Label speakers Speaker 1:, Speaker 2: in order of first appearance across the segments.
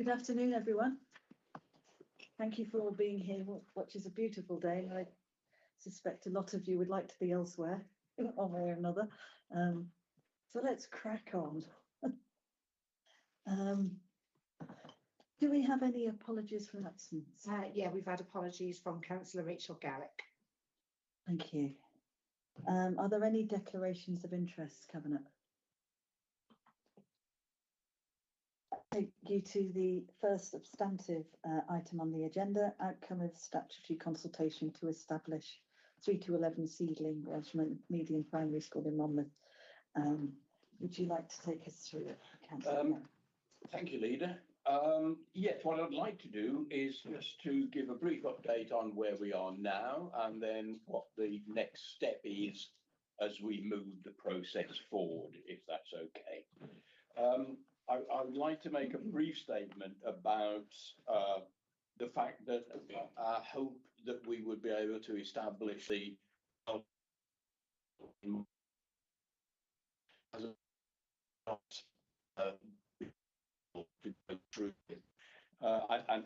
Speaker 1: Good afternoon, everyone. Thank you for all being here, which is a beautiful day. I suspect a lot of you would like to be elsewhere, one way or another. So let's crack on. Do we have any apologies for absence?
Speaker 2: Yeah, we've had apologies from Councillor Rachel Garrick.
Speaker 1: Thank you. Are there any declarations of interest, Cabinet? Take you to the first substantive item on the agenda, outcome of statutory consultation to establish 3 to 11 seedling Welsh medium primary school in Monmouth. Would you like to take us through it, Councillor?
Speaker 3: Thank you, Leader. Yes, what I'd like to do is just to give a brief update on where we are now and then what the next step is as we move the process forward, if that's okay. I would like to make a brief statement about the fact that I hope that we would be able to establish the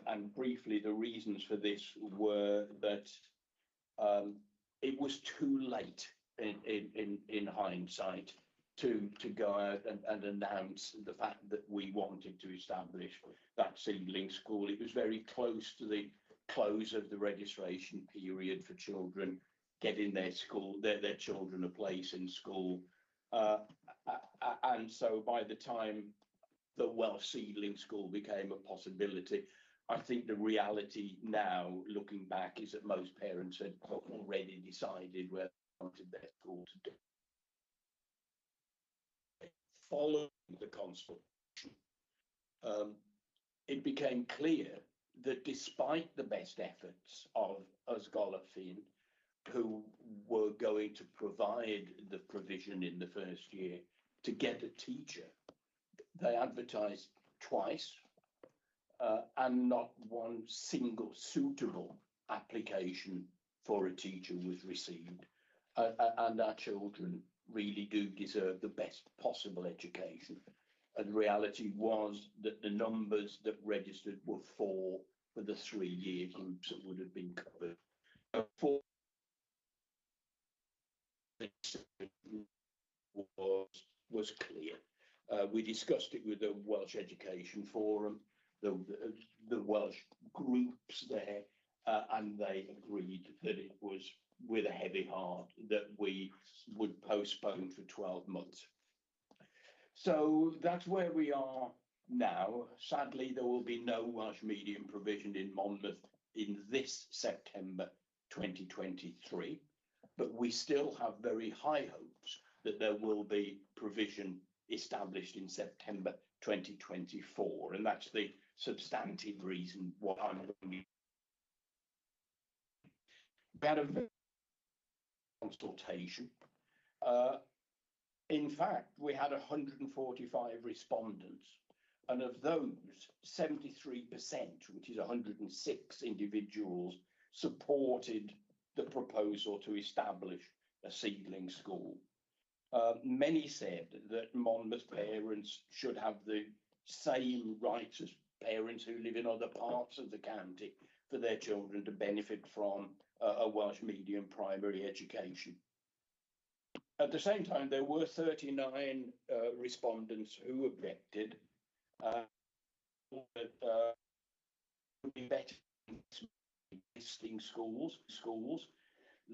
Speaker 3: and briefly the reasons for this were that it was too late in hindsight to go out and announce the fact that we wanted to establish that seedling school. It was very close to the close of the registration period for children getting their children a place in school, and so by the time the Welsh seedling school became a possibility, I think the reality now, looking back, is that most parents had already decided where they wanted their school to do. Following the consultation, it became clear that despite the best efforts of Ysgolor Ffin, who were going to provide the provision in the first year to get a teacher, they advertised twice and not one single suitable application for a teacher was received, and our children really do deserve the best possible education. And the reality was that the numbers that registered were 4 for the 3-year groups that would have been covered. 4 was clear. We discussed it with the Welsh Education Forum, the Welsh groups there, and they agreed that it was with a heavy heart that we would postpone for 12 months. So that's where we are now. Sadly, there will be no Welsh medium provision in Monmouth in this September 2023, but we still have very high hopes that there will be provision established in September 2024, and that's the substantive reason why I'm going to had a consultation. In fact, we had 145 respondents, and of those, 73%, which is 106 individuals, supported the proposal to establish a seedling school. Many said that Monmouth parents should have the same rights as parents who live in other parts of the county for their children to benefit from a Welsh medium primary education. At the same time, there were 39 respondents who objected that it would be better existing schools,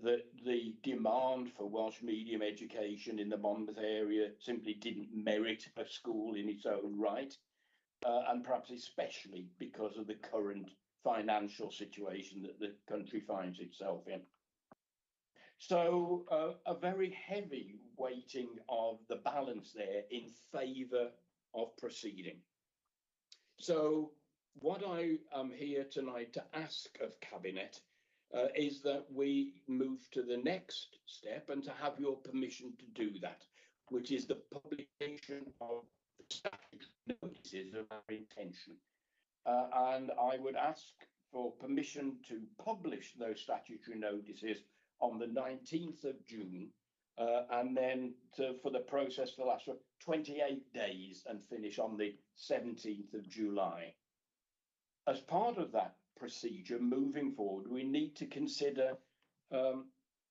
Speaker 3: that the demand for Welsh medium education in the Monmouth area simply didn't merit a school in its own right, and perhaps especially because of the current financial situation that the country finds itself in. So a very heavy weighting of the balance there in favour of proceeding. So what I am here tonight to ask of Cabinet is that we move to the next step and to have your permission to do that, which is the publication of the statutory notices of our intention. And I would ask for permission to publish those statutory notices on the 19th of June, and then for the process to last for 28 days and finish on the 17th of July. As part of that procedure, moving forward, we need to consider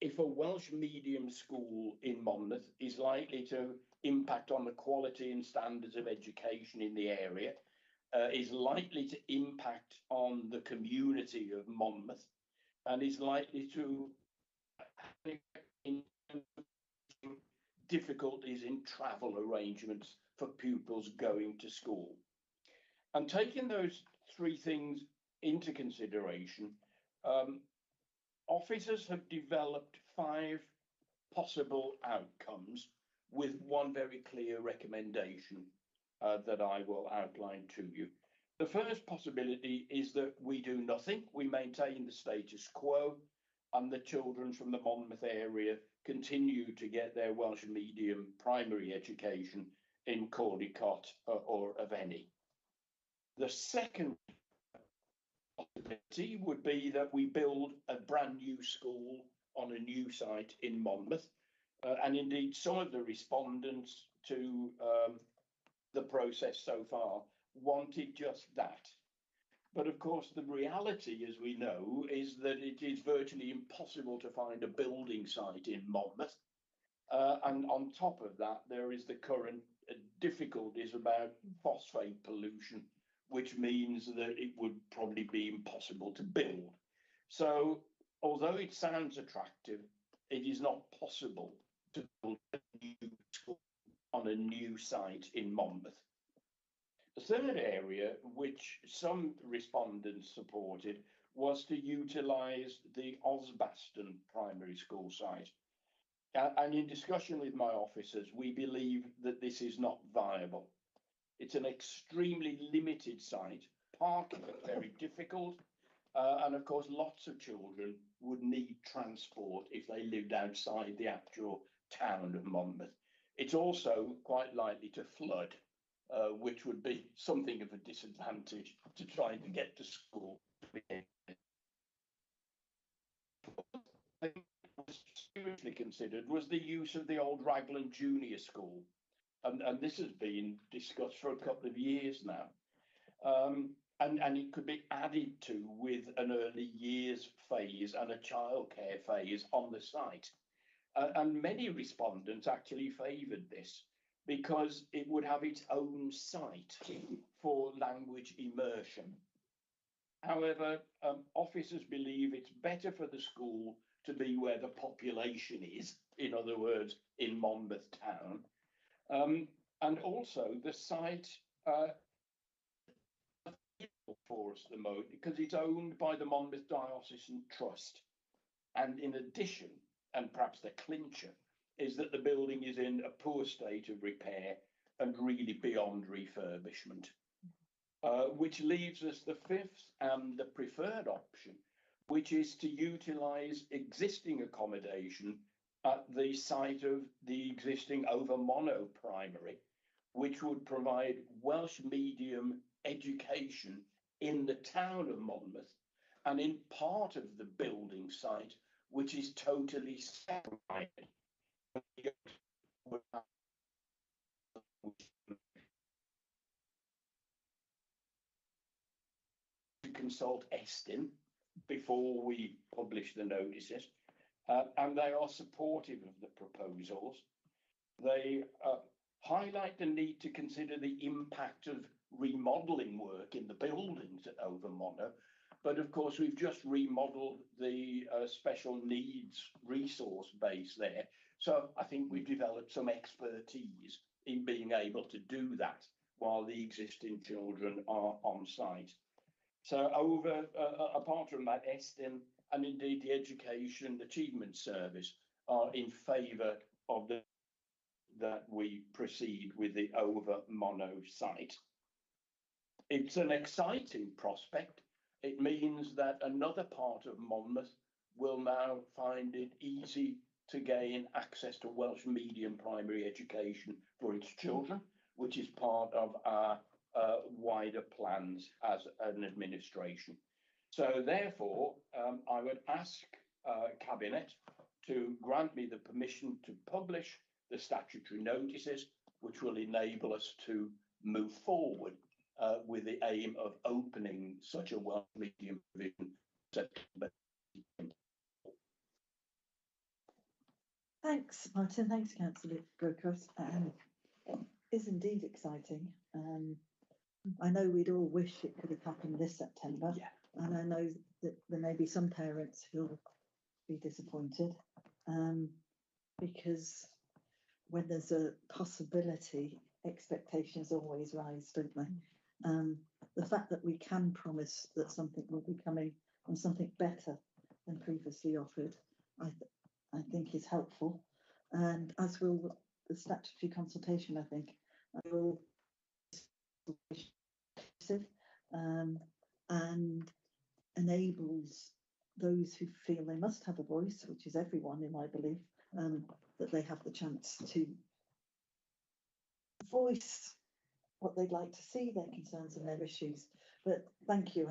Speaker 3: if a Welsh medium school in Monmouth is likely to impact on the quality and standards of education in the area, is likely to impact on the community of Monmouth, and is likely to difficulties in travel arrangements for pupils going to school. And taking those three things into consideration, officers have developed 5 possible outcomes with one very clear recommendation that I will outline to you. The first possibility is that we do nothing, we maintain the status quo, and the children from the Monmouth area continue to get their Welsh medium primary education in Caldicot or Aveni. The second possibility would be that we build a brand new school on a new site in Monmouth, and indeed some of the respondents to the process so far wanted just that. But of course, the reality, as we know, is that it is virtually impossible to find a building site in Monmouth. And on top of that, there is the current difficulties about phosphate pollution, which means that it would probably be impossible to build. So, although it sounds attractive, it is not possible to build a new school on a new site in Monmouth. The third area, which some respondents supported, was to utilise the Osbaston primary school site. And in discussion with my officers, we believe that this is not viable. It's an extremely limited site, parking is very difficult, and of course lots of children would need transport if they lived outside the actual town of Monmouth. It's also quite likely to flood, which would be something of a disadvantage to trying to get to school. Seriously considered was the use of the old Raglan Junior School, and this has been discussed for a couple of years now, and it could be added to with an early years phase and a childcare phase on the site, and many respondents actually favoured this because it would have its own site for language immersion. However, officers believe it's better for the school to be where the population is, in other words, in Monmouth town. And also the site for us at the moment because it's owned by the Monmouth Diocesan Trust. And in addition, and perhaps the clincher, is that the building is in a poor state of repair and really beyond refurbishment, which leaves us the fifth and the preferred option, which is to utilise existing accommodation at the site of the existing Overmonnow primary, which would provide Welsh medium education in the town of Monmouth and in part of the building site, which is totally separated. To consult Estin before we publish the notices, and they are supportive of the proposals. They highlight the need to consider the impact of remodelling work in the buildings at Overmonnow, but of course we've just remodelled the special needs resource base there, so I think we've developed some expertise in being able to do that while the existing children are on site. So apart from that, Estin and indeed the Education Achievement Service are in favour of that we proceed with the Overmonnow site. It's an exciting prospect. It means that another part of Monmouth will now find it easy to gain access to Welsh medium primary education for its children, which is part of our wider plans as an administration. So therefore, I would ask Cabinet to grant me the permission to publish the statutory notices, which will enable us to move forward with the aim of opening such a Welsh medium provision September.
Speaker 1: Thanks, Martin. Thanks, Councillor Brookhurst. It is indeed exciting. I know we'd all wish it could have happened this September.
Speaker 3: Yeah.
Speaker 1: And I know that there may be some parents who'll be disappointed, because when there's a possibility, expectations always rise, don't they? The fact that we can promise that something will be coming and something better than previously offered, I think is helpful. And as will the statutory consultation, I think, will and enables those who feel they must have a voice, which is everyone in my belief, that they have the chance to voice what they'd like to see, their concerns and their issues. But thank you.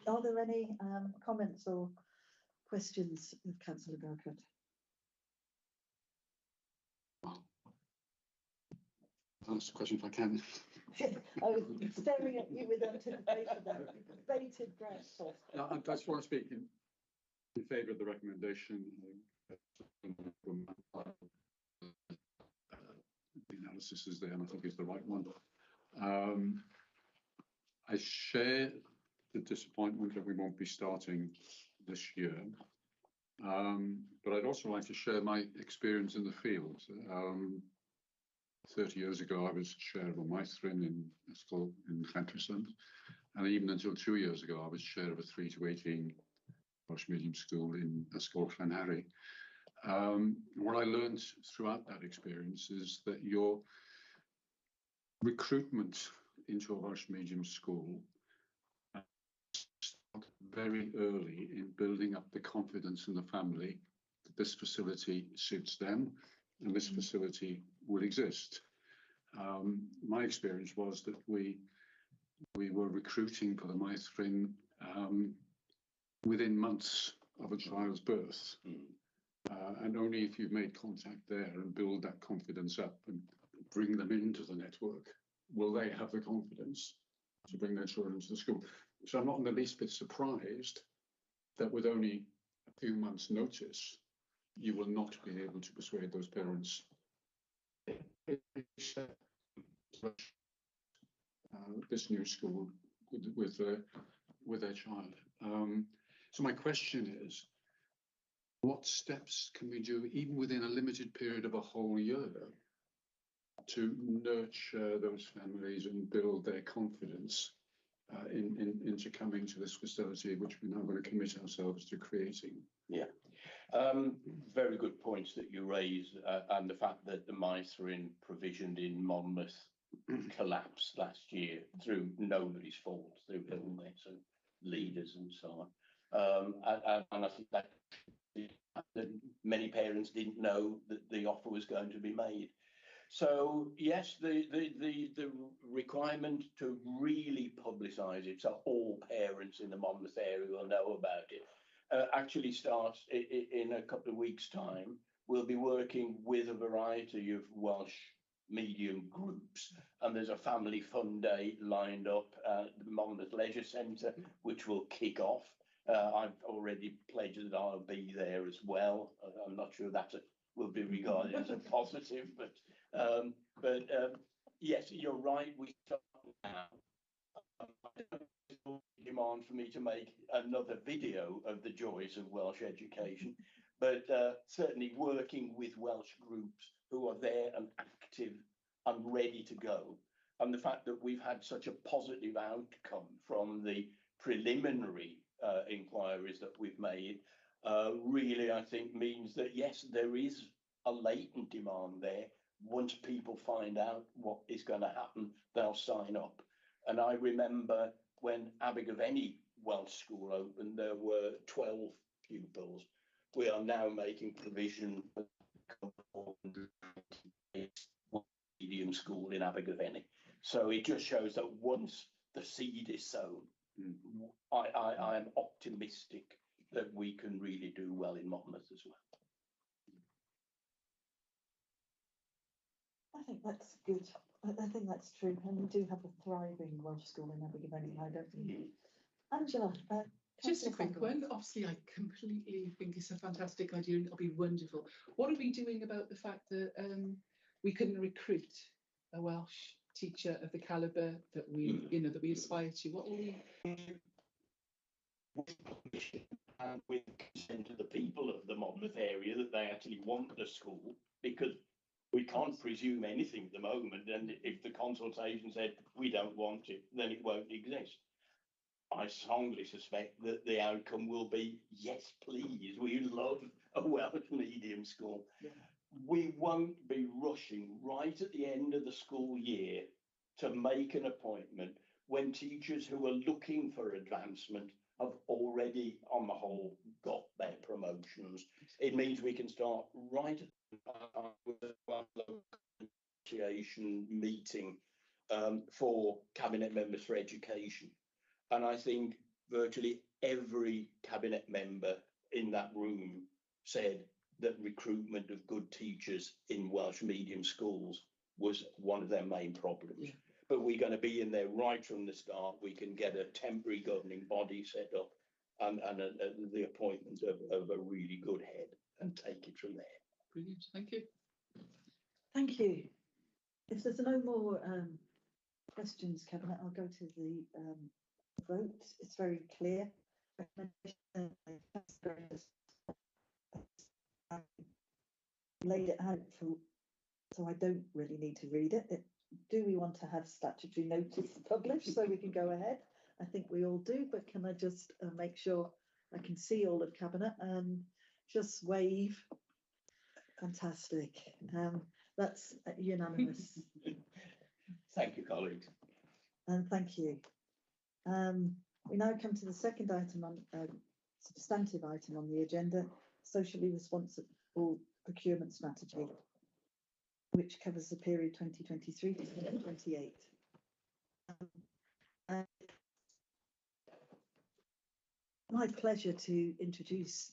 Speaker 1: Are there any comments or questions of Councillor Brockett?
Speaker 4: That's a question if I can.
Speaker 1: I was staring at you with anticipation there, bated breath.
Speaker 4: No, I just want to speak in favour of the recommendation. The analysis is there, and I think it's the right one. I share the disappointment that we won't be starting this year, but I'd also like to share my experience in the field. 30 years ago, I was chair of a Maithrin in a school in Llantrisant, and even until 2 years ago, I was chair of a 3 to 18 Welsh medium school in a school Llanharry. What I learned throughout that experience is that your recruitment into a Welsh medium school starts very early in building up the confidence in the family that this facility suits them and this facility will exist. My experience was that we were recruiting for the Maithrin within months of a child's birth. And only if you've made contact there and build that confidence up and bring them into the network will they have the confidence to bring their children to the school. So I'm not in the least bit surprised that with only a few months' notice, you will not be able to persuade those parents this new school with their child. So my question is, what steps can we do, even within a limited period of a whole year, to nurture those families and build their confidence into coming to this facility, which we're now going to commit ourselves to creating?
Speaker 3: Yeah, very good points that you raise, and the fact that the Maithrin provisioned in Monmouth collapsed last year through nobody's fault, through illness and leaders and so on. And I think that many parents didn't know that the offer was going to be made. So yes, the requirement to really publicise it so all parents in the Monmouth area will know about it actually starts in a couple of weeks' time. We'll be working with a variety of Welsh medium groups, and there's a family fun day lined up at the Monmouth Leisure Centre, which will kick off. I've already pledged that I'll be there as well. I'm not sure that will be regarded as a positive, but yes, you're right. We start now. Demand for me to make another video of the joys of Welsh education, but certainly working with Welsh groups who are there and active and ready to go, and the fact that we've had such a positive outcome from the preliminary inquiries that we've made really, I think, means that yes, there is a latent demand there. Once people find out what is going to happen, they'll sign up. And I remember when Abergavenny Welsh School opened, there were 12 pupils. We are now making provision for medium school in Abergavenny. So it just shows that once the seed is sown, I am optimistic that we can really do well in Monmouth as well.
Speaker 1: I think that's good I think that's true, and we do have a thriving Welsh school in Abergavenny, I don't think. Angela,
Speaker 5: Just a
Speaker 1: Councillor
Speaker 5: quick
Speaker 1: Sanders.
Speaker 5: one. Obviously, I completely think it's a fantastic idea and it'll be wonderful. What are we doing about the fact that we couldn't recruit a Welsh teacher of the calibre that we, you know, that we aspire to? What will we?
Speaker 3: And with consent of the people of the Monmouth area that they actually want the school, because we can't presume anything at the moment, and if the consultation said we don't want it, then it won't exist. I strongly suspect that the outcome will be, yes, please, we love a Welsh medium school.
Speaker 5: Yeah.
Speaker 3: We won't be rushing right at the end of the school year to make an appointment when teachers who are looking for advancement have already, on the whole, got their promotions. It means we can start right at the negotiation meeting for cabinet members for education. And I think virtually every cabinet member in that room said that recruitment of good teachers in Welsh medium schools was one of their main problems.
Speaker 5: Yeah.
Speaker 3: But we're going to be in there right from the start. We can get a temporary governing body set up and the appointment of a really good head and take it from there.
Speaker 5: Brilliant. Thank you.
Speaker 1: Thank you. If there's no more questions, Cabinet, I'll go to the vote. It's very clear. Laid it out for, so I don't really need to read it. Do we want to have statutory notice published so we can go ahead? I think we all do, but can I just make sure I can see all of Cabinet and just wave? Fantastic. That's unanimous.
Speaker 3: Thank you, colleagues.
Speaker 1: And thank you. We now come to the second item on substantive item on the agenda, socially responsible procurement strategy, which covers the period 2023 to 2028. My pleasure to introduce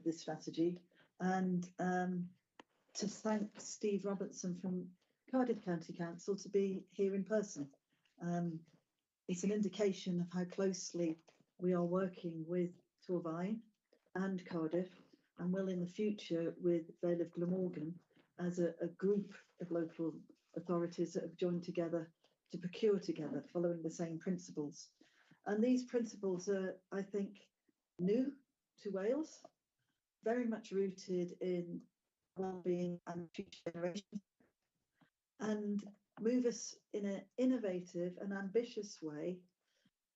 Speaker 1: this strategy and to thank Steve Robertson from Cardiff County Council to be here in person. It's an indication of how closely we are working with Torfaen and Cardiff, and will in the future with Vale of Glamorgan as a group of local authorities that have joined together to procure together following the same principles. And these principles are, I think, new to Wales, very much rooted in well-being and future generations, and move us in an innovative and ambitious way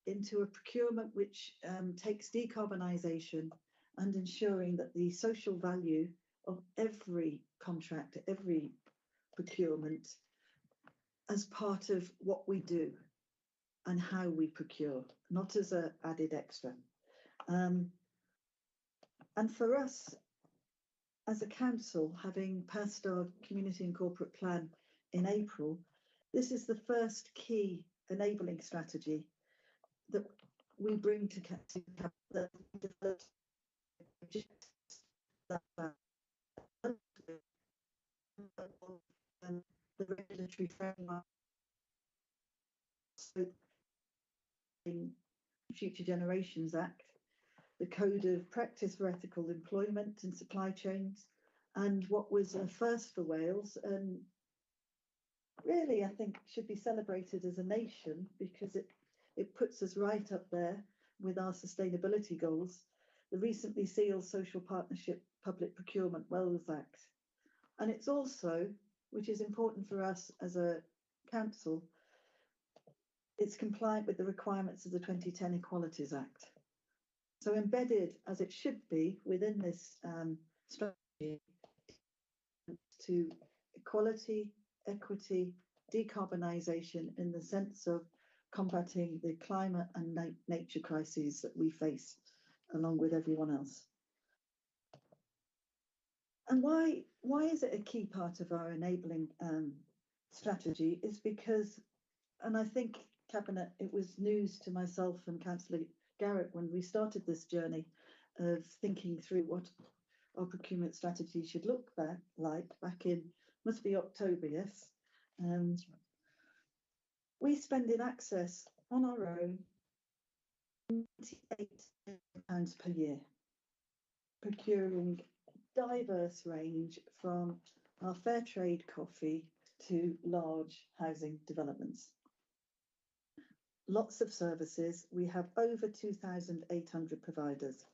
Speaker 1: into a procurement which takes decarbonisation and ensuring that the social value of every contract, every procurement, as part of what we do and how we procure, not as an added extra. And for us, as a council, having passed our community and corporate plan in April, this is the first key enabling strategy that we bring to the regulatory framework, so in Future Generations Act, the Code of Practice for Ethical Employment and Supply Chains, and what was a first for Wales, and really I think should be celebrated as a nation, because it puts us right up there with our sustainability goals, the recently sealed Social Partnership Public Procurement Wales Act. And it's also, which is important for us as a council, it's compliant with the requirements of the 2010 Equalities Act. So embedded, as it should be, within this strategy to equality, equity, decarbonisation in the sense of combating the climate and nature crises that we face along with everyone else. And why is it a key part of our enabling strategy is because, and I think Cabinet, it was news to myself and Councillor Garrett when we started this journey of thinking through what our procurement strategy should look back in, must be October, yes. We spend in access on our own £98 per year, procuring diverse range from our fair trade coffee to large housing developments. Lots of services. We have over 2,800 providers.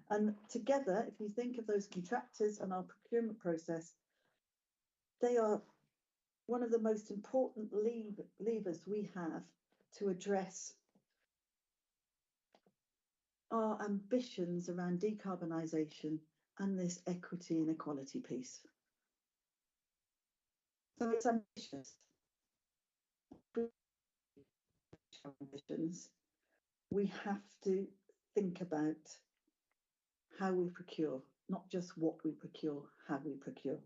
Speaker 1: And together, if you think of those contractors and our procurement process, they are one of the most important levers we have to address our ambitions around decarbonisation and this equity and equality piece. So it's ambitious. Ambitions. We have to think about how we procure, not just what we procure, how we procure.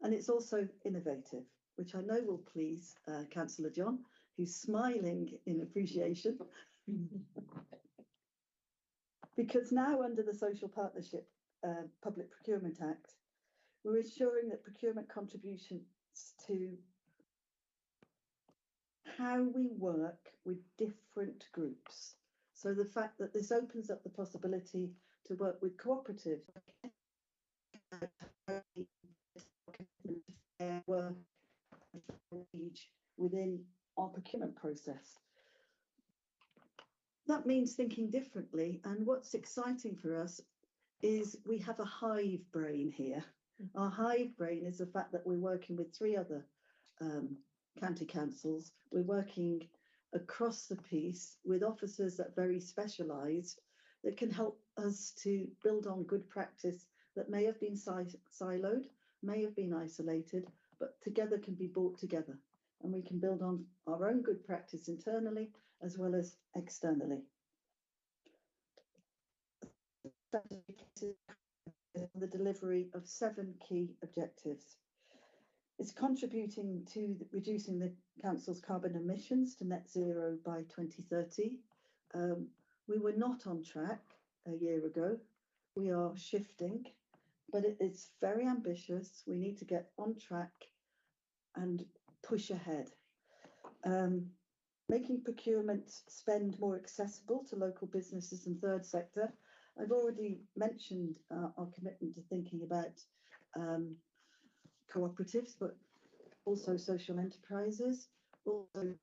Speaker 1: And it's also innovative, which I know will please Councillor John, who's smiling in appreciation. Because now under the Social Partnership Public Procurement Act, we're ensuring that procurement contributions to how we work with different groups. So the fact that this opens up the possibility to work with cooperatives, work within our procurement process. That means thinking differently, and what's exciting for us is we have a hive brain here. Our hive brain is the fact that we're working with 3 other county councils. We're working across the piece with officers that are very specialised that can help us to build on good practice that may have been siloed, may have been isolated, but together can be brought together. And we can build on our own good practice internally as well as externally. The delivery of 7 key objectives. It's contributing to reducing the council's carbon emissions to net zero by 2030. We were not on track a year ago. We are shifting, but it's very ambitious. We need to get on track and push ahead. Making procurement spend more accessible to local businesses and third sector. I've already mentioned our commitment to thinking about cooperatives, but also social enterprises, also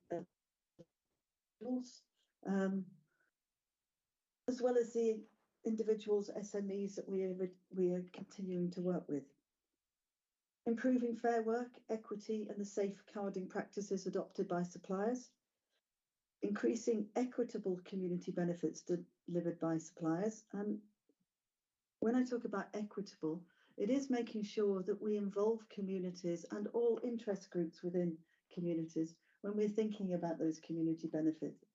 Speaker 1: as well as the individuals, SMEs that we are continuing to work with. Improving fair work, equity and the safeguarding practices adopted by suppliers. Increasing equitable community benefits delivered by suppliers. And when I talk about equitable, it is making sure that we involve communities and all interest groups within communities when we're thinking about those community benefits.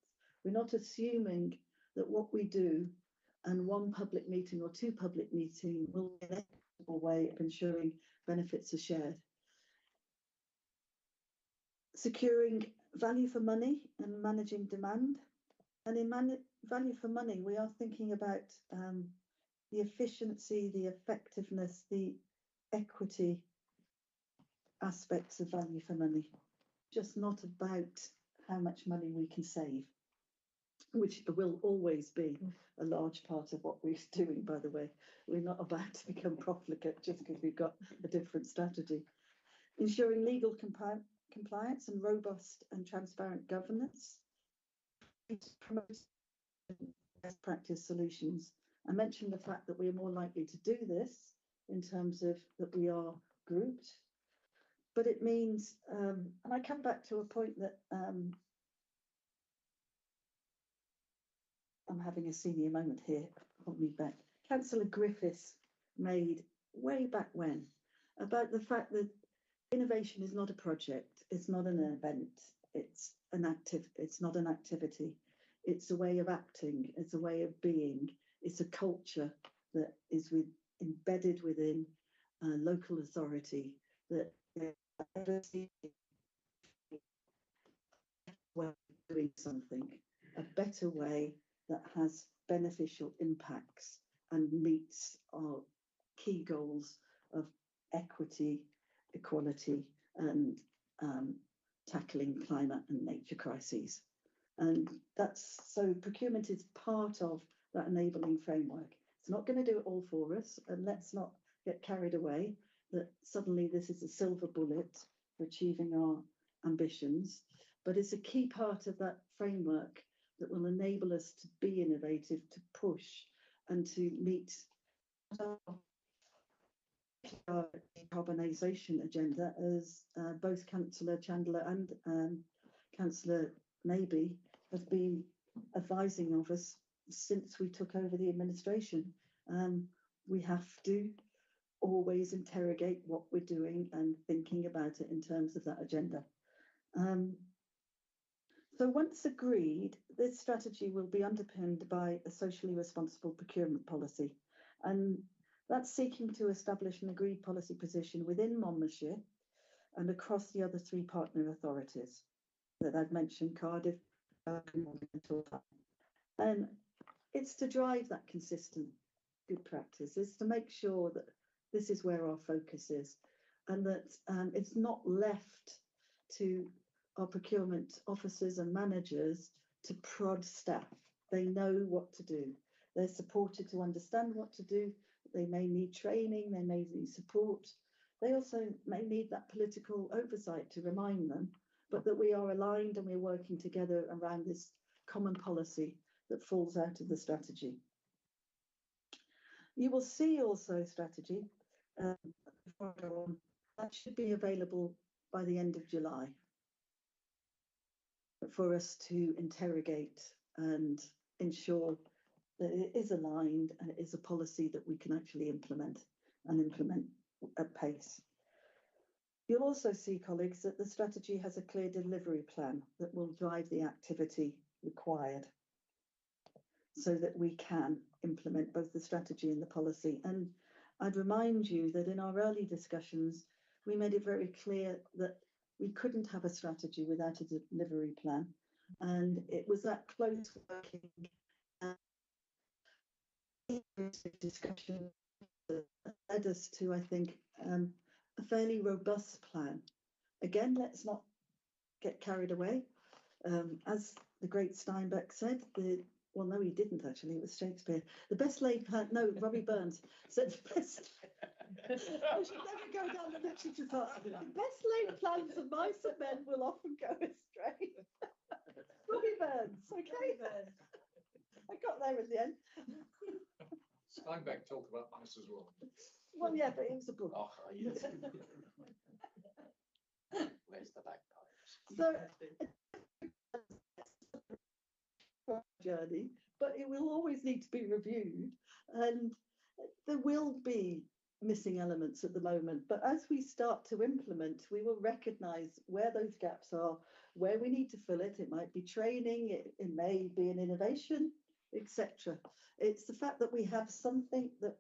Speaker 1: We're not assuming that what we do and 1 public meeting or 2 public meetings will be an equitable way of ensuring benefits are shared. Securing value for money and managing demand. And in value for money, we are thinking about the efficiency, the effectiveness, the equity aspects of value for money. Just not about how much money we can save, which will always be a large part of what we're doing, by the way. We're not about to become profligate just because we've got a different strategy. Ensuring legal compliance and robust and transparent governance. Promote best practice solutions. I mentioned the fact that we are more likely to do this in terms of that we are grouped, but it means, and I come back to a point that I'm having a senior moment here, hold me back. Councillor Griffiths made way back when about the fact that innovation is not a project, it's not an event, it's not an activity, it's a way of acting, it's a way of being, it's a culture that is embedded within local authority that way of doing something, a better way that has beneficial impacts and meets our key goals of equity, equality and tackling climate and nature crises. And that's so procurement is part of that enabling framework. It's not going to do it all for us, and let's not get carried away that suddenly this is a silver bullet for achieving our ambitions, but it's a key part of that framework that will enable us to be innovative, to push and to meet our decarbonisation agenda, as both Councillor Chandler and Councillor Maybe have been advising of us since we took over the administration. We have to always interrogate what we're doing and thinking about it in terms of that agenda. So once agreed, this strategy will be underpinned by a socially responsible procurement policy, and that's seeking to establish an agreed policy position within Monmouthshire and across the other 3 partner authorities that I've mentioned, Cardiff, and it's to drive that consistent good practice, is to make sure that this is where our focus is, and that it's not left to our procurement officers and managers to prod staff. They know what to do. They're supported to understand what to do. They may need training, they may need support. They also may need that political oversight to remind them, but that we are aligned and we're working together around this common policy that falls out of the strategy. You will see also strategy, before I go on, that should be available by the end of July for us to interrogate and ensure that it is aligned and it is a policy that we can actually implement at pace. You'll also see, colleagues, that the strategy has a clear delivery plan that will drive the activity required so that we can implement both the strategy and the policy. And I'd remind you that in our early discussions, we made it very clear that we couldn't have a strategy without a delivery plan. And it was that close working discussion that led us to, I think, a fairly robust plan. Again, let's not get carried away. As the great Steinbeck said, well, no, he didn't actually, it was Shakespeare. The best laid plan, no, Robbie Burns said the best. I should never go down the literature path. The best laid plans of mice and men will often go astray. Robbie Burns, okay? I got there in the end.
Speaker 4: Steinbeck talked about mice as well.
Speaker 1: Well, yeah, but it was a book.
Speaker 3: Oh, yes. Where's the bagpipes?
Speaker 1: So, journey, but it will always need to be reviewed, and there will be missing elements at the moment, but as we start to implement, we will recognize where those gaps are, where we need to fill it. It might be training, it may be an innovation, etc. It's the fact that we have something that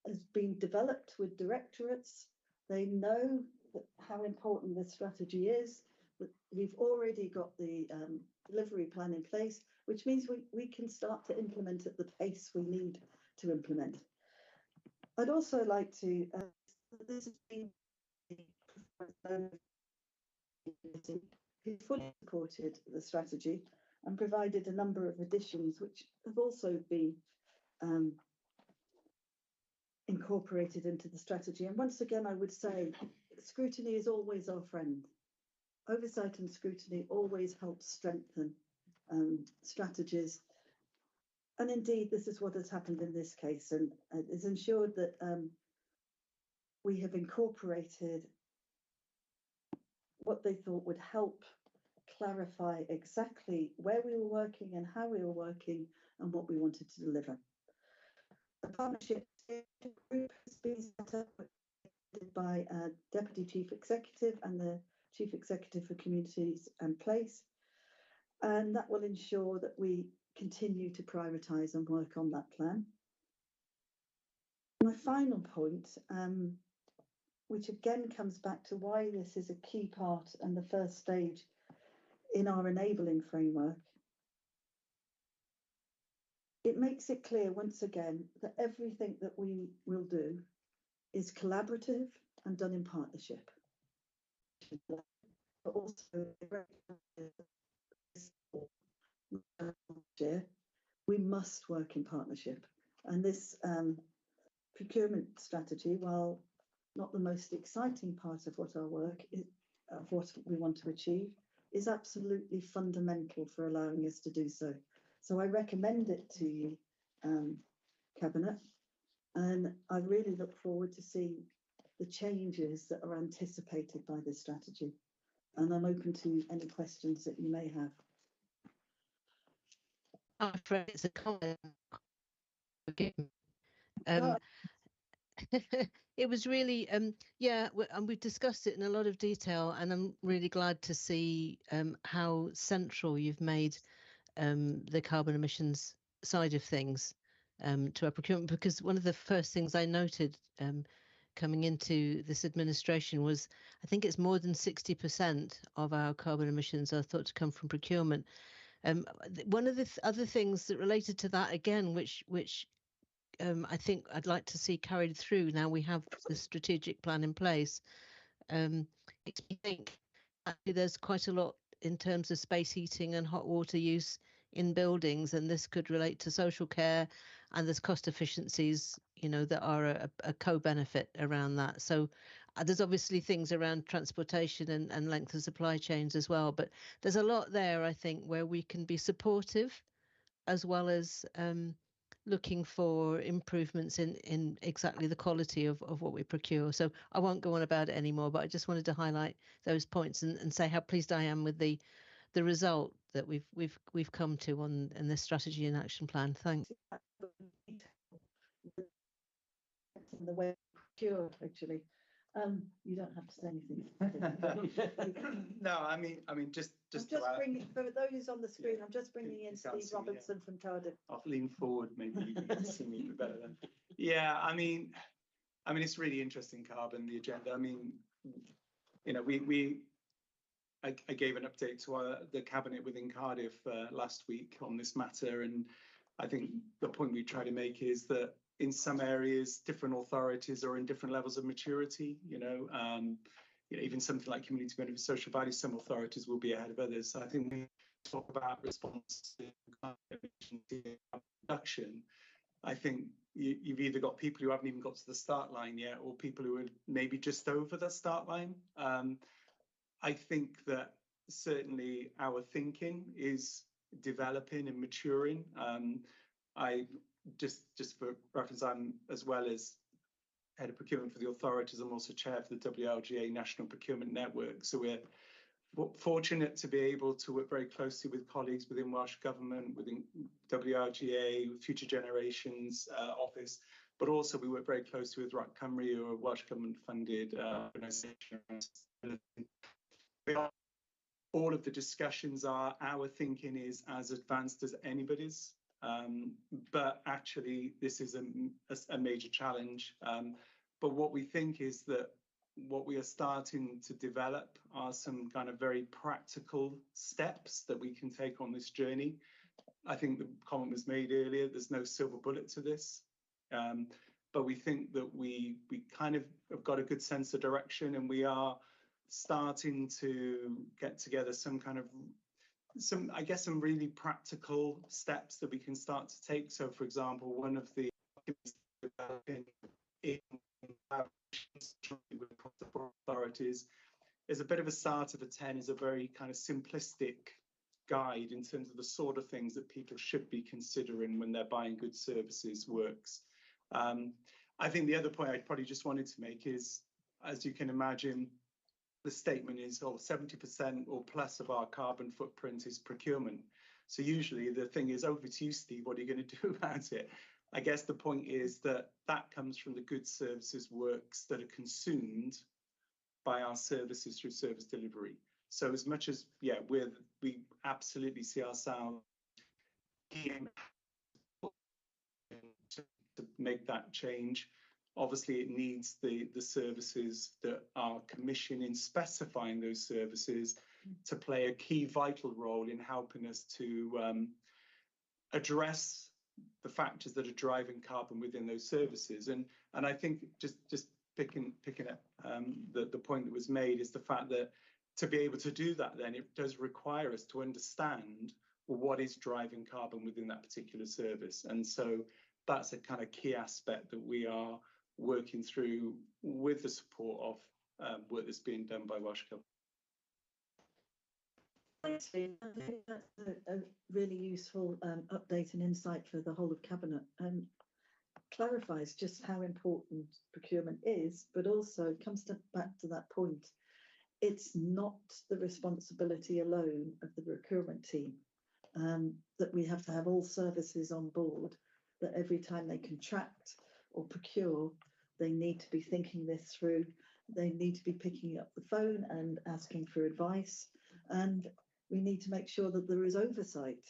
Speaker 1: has been developed with directorates. They know how important this strategy is. We've already got the delivery plan in place, which means we can start to implement at the pace we need to implement. I'd also like to, this has been who fully supported the strategy and provided a number of additions which have also been incorporated into the strategy. And once again, I would say scrutiny is always our friend. Oversight and scrutiny always help strengthen strategies. And indeed, this is what has happened in this case, and it's ensured that we have incorporated what they thought would help clarify exactly where we were working and how we were working and what we wanted to deliver. The partnership group has been set up by a Deputy Chief Executive and the Chief Executive for Communities and Place, and that will ensure that we continue to prioritise and work on that plan. My final point, which again comes back to why this is a key part and the first stage in our enabling framework, it makes it clear once again that everything that we will do is collaborative and done in partnership. but also we must work in partnership. And this procurement strategy, while not the most exciting part of what our work is, of what we want to achieve, is absolutely fundamental for allowing us to do so. So I recommend it to you, Cabinet, and I really look forward to seeing the changes that are anticipated by this strategy. And I'm open to any questions that you may have.
Speaker 6: I'm afraid it's a comment. Forgive me. It was really, yeah, and we've discussed it in a lot of detail, and I'm really glad to see how central you've made the carbon emissions side of things to our procurement, because one of the first things I noted coming into this administration was I think it's more than 60% of our carbon emissions are thought to come from procurement. One of the other things that related to that again, which I think I'd like to see carried through now we have the strategic plan in place, makes me think actually there's quite a lot in terms of space heating and hot water use in buildings, and this could relate to social care, and there's cost efficiencies, you know, that are a co-benefit around that. So there's obviously things around transportation and length of supply chains as well, but there's a lot there, I think, where we can be supportive as well as looking for improvements in exactly the quality of what we procure. So I won't go on about it anymore, but I just wanted to highlight those points and say how pleased I am with the result that we've come to on in this strategy and action plan. Thanks.
Speaker 1: The way procure, actually. You don't have to say anything.
Speaker 7: No, I mean, just
Speaker 1: I'm
Speaker 7: to
Speaker 1: just
Speaker 7: add,
Speaker 1: bringing, for those on the screen, I'm just bringing in
Speaker 7: You can't
Speaker 1: Steve
Speaker 7: see me, yeah.
Speaker 1: Robinson from Cardiff.
Speaker 7: I'll lean forward, maybe you can see me a bit better then. Yeah, I mean, it's really interesting, carbon, the agenda. I mean, you know, I gave an update to the cabinet within Cardiff last week on this matter, and I think the point we try to make is that in some areas, different authorities are in different levels of maturity. You know, even something like community benefit social value, some authorities will be ahead of others. So I think we talk about response to reduction. I think you've either got people who haven't even got to the start line yet, or people who are maybe just over the start line. I think that certainly our thinking is developing and maturing. I just for reference, I'm, as well as head of procurement for the authorities, I'm also chair for the WLGA National Procurement Network. So we're fortunate to be able to work very closely with colleagues within Welsh Government, within WLGA, Future Generations Office, but also we work very closely with RAC Cymru, who are a Welsh Government funded organisation. All of the discussions are, our thinking is as advanced as anybody's, but actually this is a major challenge. But what we think is that what we are starting to develop are some kind of very practical steps that we can take on this journey. I think the comment was made earlier, there's no silver bullet to this, but we think that we kind of have got a good sense of direction, and we are starting to get together some really practical steps that we can start to take. So for example, one of the authorities is a bit of a start of a 10, is a very kind of simplistic guide in terms of the sort of things that people should be considering when they're buying goods, services, works. I think the other point I probably just wanted to make is, as you can imagine, the statement is 70% or plus of our carbon footprint is procurement. So usually the thing is, over to you, Steve, what are you going to do about it? I guess the point is that comes from the goods, services, works that are consumed by our services through service delivery. So as much as, yeah, we absolutely see ourselves to make that change. Obviously, it needs the services that are commissioned in specifying those services to play a key vital role in helping us to address the factors that are driving carbon within those services. And I think just picking up the point that was made is the fact that to be able to do that, then it does require us to understand what is driving carbon within that particular service. And so that's a kind of key aspect that we are working through with the support of work that's being done by Welsh Government.
Speaker 1: Thanks, Ian. I think that's a really useful update and insight for the whole of Cabinet, and clarifies just how important procurement is, but also comes back to that point. It's not the responsibility alone of the procurement team, that we have to have all services on board, that every time they contract or procure, they need to be thinking this through. They need to be picking up the phone and asking for advice. And we need to make sure that there is oversight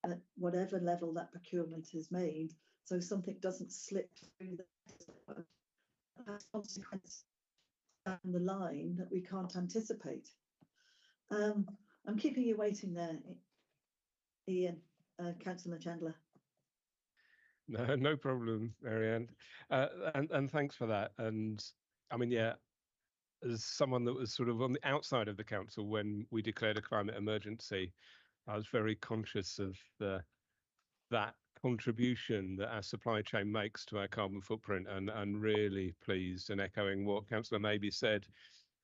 Speaker 1: at whatever level that procurement is made, so something doesn't slip through the consequence down the line that we can't anticipate. I'm keeping you waiting there, Ian, Councillor Chandler.
Speaker 8: No, no problem, Marianne. And thanks for that. And I mean, yeah, as someone that was sort of on the outside of the council when we declared a climate emergency, I was very conscious of that contribution that our supply chain makes to our carbon footprint, and really pleased and echoing what Councillor Maybe said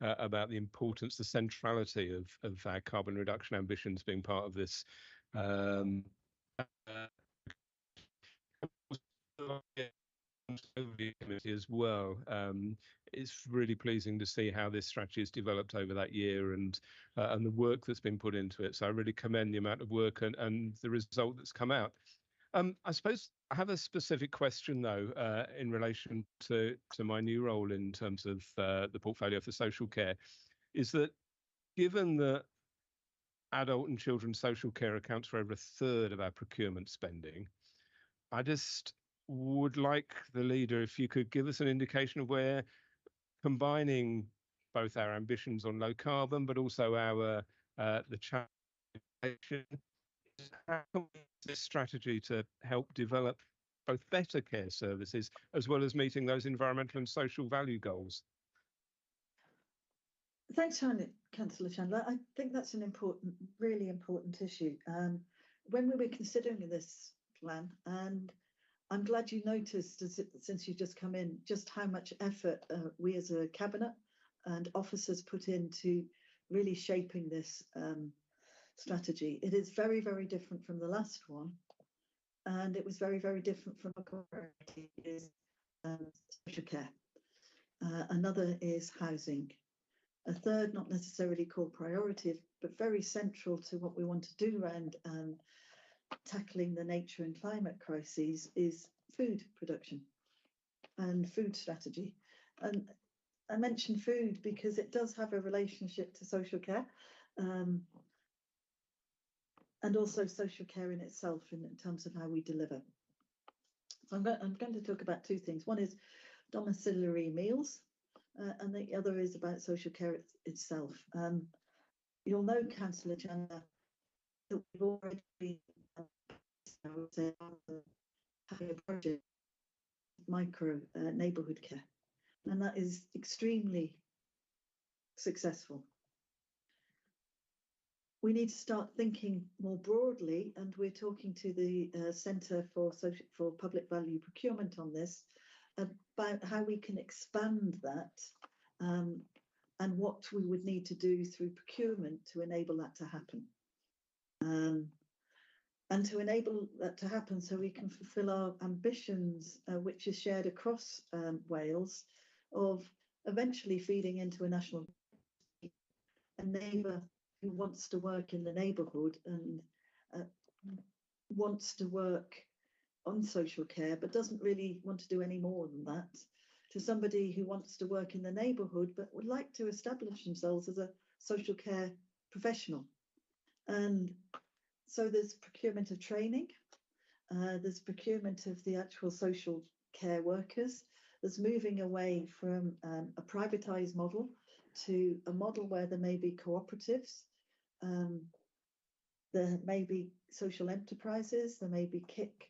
Speaker 8: about the importance, the centrality of our carbon reduction ambitions being part of this. Committee as well. It's really pleasing to see how this strategy has developed over that year, and the work that's been put into it. So I really commend the amount of work and the result that's come out. I suppose I have a specific question though, in relation to my new role in terms of the portfolio for social care, is that given that adult and children's social care accounts for over 1/3 of our procurement spending, I just would like the leader, if you could give us an indication of where combining both our ambitions on low carbon, but also our the challenge, how can we use this strategy to help develop both better care services as well as meeting those environmental and social value goals?
Speaker 1: Thanks, Councillor Chandler. I think that's an important, really important issue. When we were considering this plan, and I'm glad you noticed, since you've just come in, just how much effort we as a cabinet and officers put into really shaping this strategy. It is very, very different from the last one, and it was very, very different from a priority is social care. Another is housing. A third, not necessarily core priority, but very central to what we want to do around tackling the nature and climate crises, is food production and food strategy. And I mention food because it does have a relationship to social care, and also social care in itself in terms of how we deliver. So I'm going to talk about two things. One is domiciliary meals, and the other is about social care itself. You'll know, Councillor Chandler, that we've already been having a project, micro neighbourhood care, and that is extremely successful. We need to start thinking more broadly, and we're talking to the Centre for Public Value Procurement on this, about how we can expand that, and what we would need to do through procurement to enable that to happen. And to enable that to happen so we can fulfil our ambitions, which is shared across Wales, of eventually feeding into a national, a neighbour who wants to work in the neighbourhood and wants to work on social care, but doesn't really want to do any more than that, to somebody who wants to work in the neighbourhood, but would like to establish themselves as a social care professional. And so there's procurement of training, there's procurement of the actual social care workers, there's moving away from a privatised model to a model where there may be cooperatives, there may be social enterprises, there may be KIC.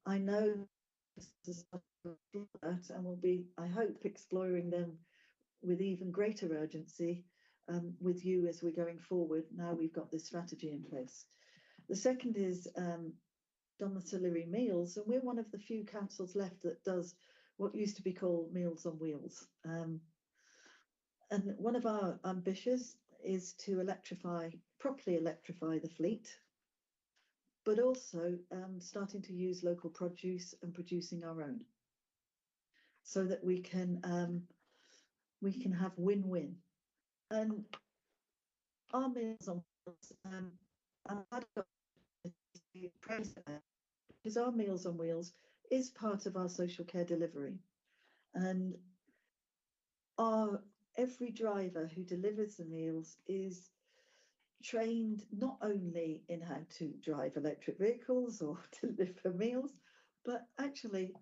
Speaker 1: I know that, and we'll be, I hope, exploring them with even greater urgency with you as we're going forward. Now we've got this strategy in place. The second is domiciliary meals, and we're one of the few councils left that does what used to be called Meals on Wheels. And one of our ambitions is to properly electrify the fleet, but also starting to use local produce and producing our own, so that we can have win-win. And our Meals on Wheels, I'm glad I got to praise that, because our Meals on Wheels is part of our social care delivery, and every driver who delivers the meals is trained not only in how to drive electric vehicles or deliver meals, but actually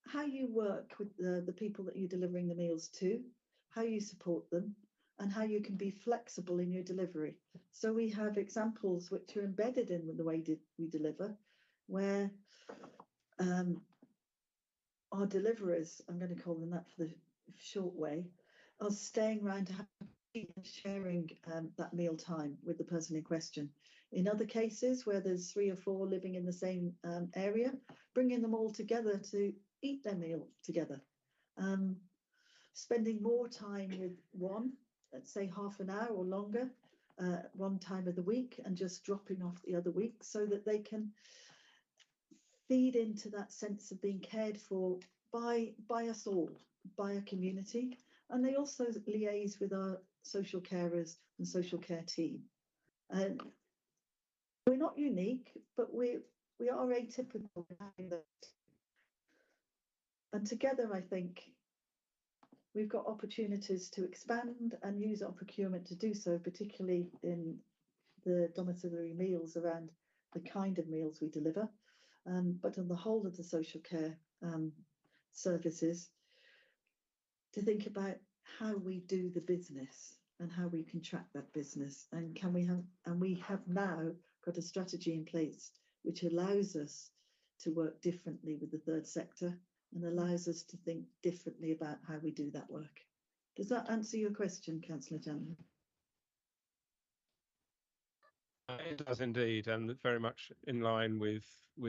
Speaker 1: how you work with the people that you're delivering the meals to, how you support them, and how you can be flexible in your delivery. So we have examples which are embedded in the way we deliver, where our deliverers, I'm going to call them that for the short way, are staying around to have and sharing that meal time with the person in question. In other cases where there's 3 or 4 living in the same area, bringing them all together to eat their meal together. Spending more time with one, let's say half an hour or longer, one time of the week, and just dropping off the other week, so that they can feed into that sense of being cared for by us all, by a community. And they also liaise with our social carers and social care team. And we're not unique, but we are atypical in having that. And together, I think we've got opportunities to expand and use our procurement to do so, particularly in the domiciliary meals, around the kind of meals we deliver, but on the whole of the social care services, to think about how we do the business and how we can track that business, and we have now got a strategy in place which allows us to work differently with the third sector and allows us to think differently about how we do that work. Does that answer your question, Councillor Janley?
Speaker 8: It does indeed, and very much in line with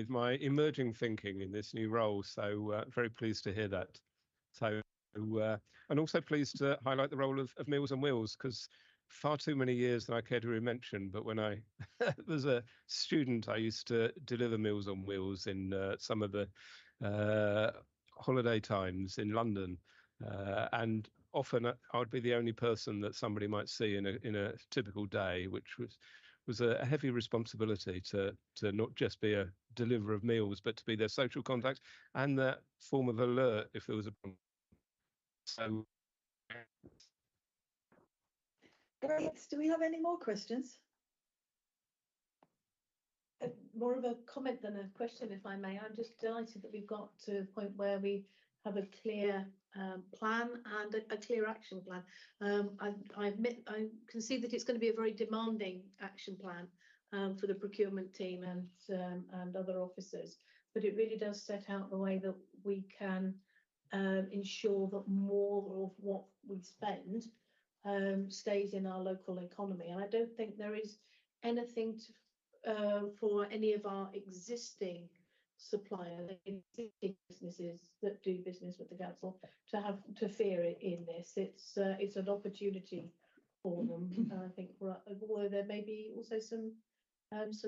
Speaker 8: my emerging thinking in this new role. So very pleased to hear that. So and also pleased to highlight the role of Meals on Wheels, because far too many years that I care to mention, but when I was a student, I used to deliver Meals on Wheels in some of the holiday times in London, and often I would be the only person that somebody might see in a typical day, which was a heavy responsibility to not just be a deliverer of meals, but to be their social contact and that form of alert if there was a problem. So,
Speaker 1: Great. Do we have any more questions?
Speaker 9: More of a comment than a question, if I may. I'm just delighted that we've got to a point where we have a clear plan and a clear action plan. I admit, I can see that it's going to be a very demanding action plan for the procurement team and other officers, but it really does set out the way that we can ensure that more of what we spend stays in our local economy. And I don't think there is anything for any of our existing suppliers, existing businesses that do business with the council, to have to fear it in this. It's an opportunity for them. I think, although there may be also some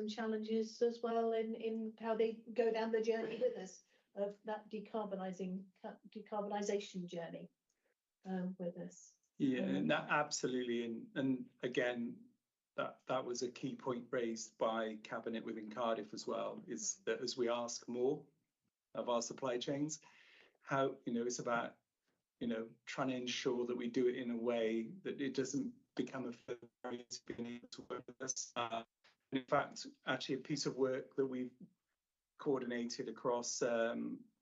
Speaker 9: challenges as well in how they go down the journey with us of that decarbonisation journey with us.
Speaker 7: Yeah, absolutely, and again, that was a key point raised by Cabinet within Cardiff as well, is that as we ask more of our supply chains, how, it's about, trying to ensure that we do it in a way that it doesn't become a barrier to being able to work with us. In fact, actually a piece of work that we've coordinated across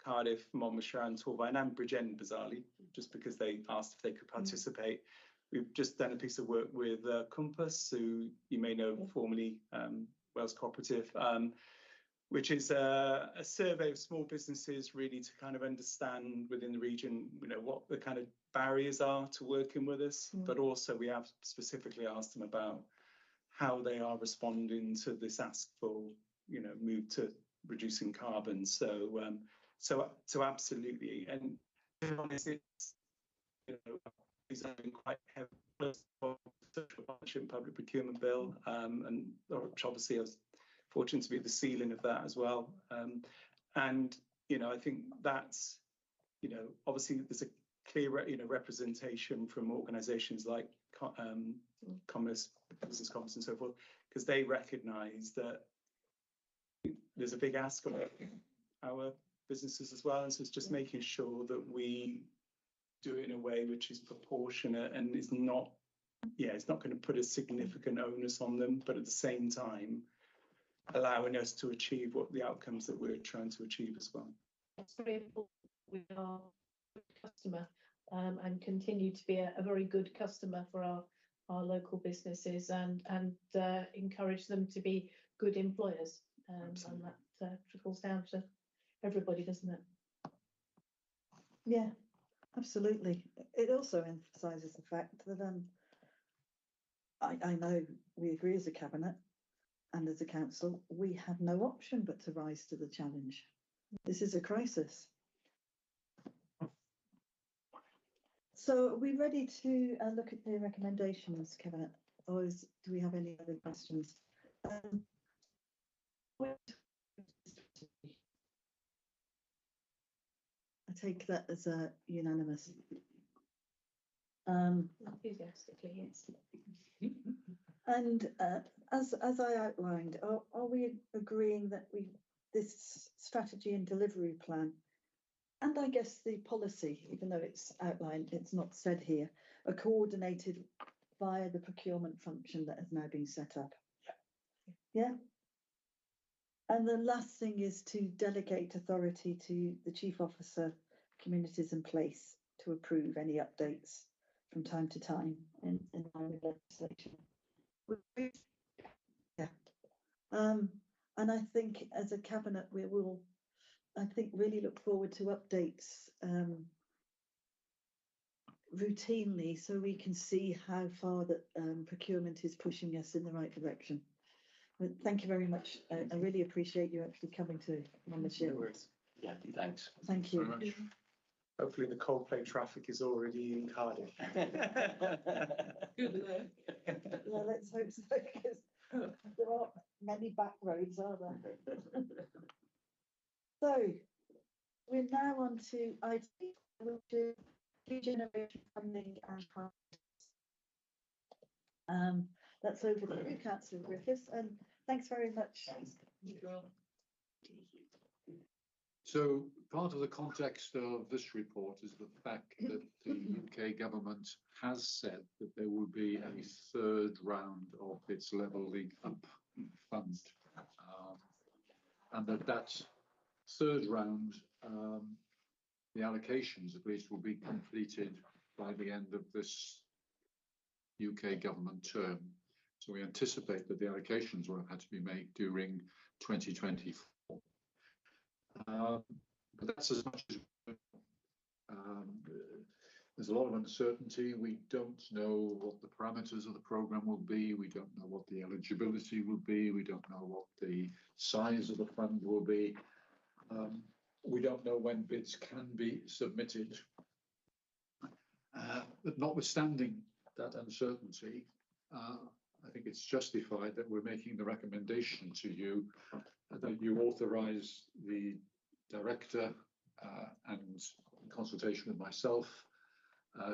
Speaker 7: Cardiff, Monmouthshire and Torvine and Bridgend, bizarrely, just because they asked if they could participate. We've just done a piece of work with Compass, who you may know formerly Wales Cooperative, which is a survey of small businesses really to kind of understand within the region, you know, what the kind of barriers are to working with us, but also we have specifically asked them about how they are responding to this ask for, you know, move to reducing carbon. So absolutely, and to be honest, it's, you know, these have been quite heavy. Social Partnership and Public Procurement Bill, and which obviously I was fortunate to be at the ceiling of that as well. And you know, I think that's, you know, obviously there's a clear, you know, representation from organisations like Commerce, Business Commerce, and so forth, because they recognise that there's a big ask on our businesses as well, and so it's just making sure that we do it in a way which is proportionate and is not, yeah, it's not going to put a significant onus on them, but at the same time allowing us to achieve what the outcomes that we're trying to achieve as well.
Speaker 9: It's very important we are a customer and continue to be a very good customer for our local businesses and encourage them to be good employers. And that trickles down to everybody, doesn't it?
Speaker 1: Yeah, absolutely. It also emphasises the fact that I know we agree as a cabinet and as a council, we have no option but to rise to the challenge. This is a crisis. So are we ready to look at the recommendations, Cabinet, or do we have any other questions? I take that as a unanimous.
Speaker 9: Enthusiastically, yes.
Speaker 1: And as I outlined, are we agreeing that this strategy and delivery plan, and I guess the policy, even though it's outlined, it's not said here, are coordinated via the procurement function that has now been set up? Yeah. And the last thing is to delegate authority to the Chief Officer, Communities and Place, to approve any updates from time to time in line with legislation. Yeah. And I think as a cabinet, we will, I think, really look forward to updates routinely so we can see how far that procurement is pushing us in the right direction. But thank you very much. I really appreciate you actually coming to membership.
Speaker 3: Yeah, thanks.
Speaker 1: Thank you.
Speaker 4: Very much.
Speaker 7: Hopefully the Coldplay traffic is already in Cardiff.
Speaker 1: Well, let's hope so, because there aren't many back roads, are there? So we're now on to IT, which is regeneration funding and finance. That's over to you, Councillor Griffiths, and thanks very much.
Speaker 4: So part of the context of this report is the fact that the UK government has said that there will be a third round of its levelling up fund, and that third round, the allocations at least will be completed by the end of this UK government term. So we anticipate that the allocations will have had to be made during 2024. But that's as much as there's a lot of uncertainty. We don't know what the parameters of the programme will be. We don't know what the eligibility will be. We don't know what the size of the fund will be. We don't know when bids can be submitted. But notwithstanding that uncertainty, I think it's justified that we're making the recommendation to you that you authorise the director and in consultation with myself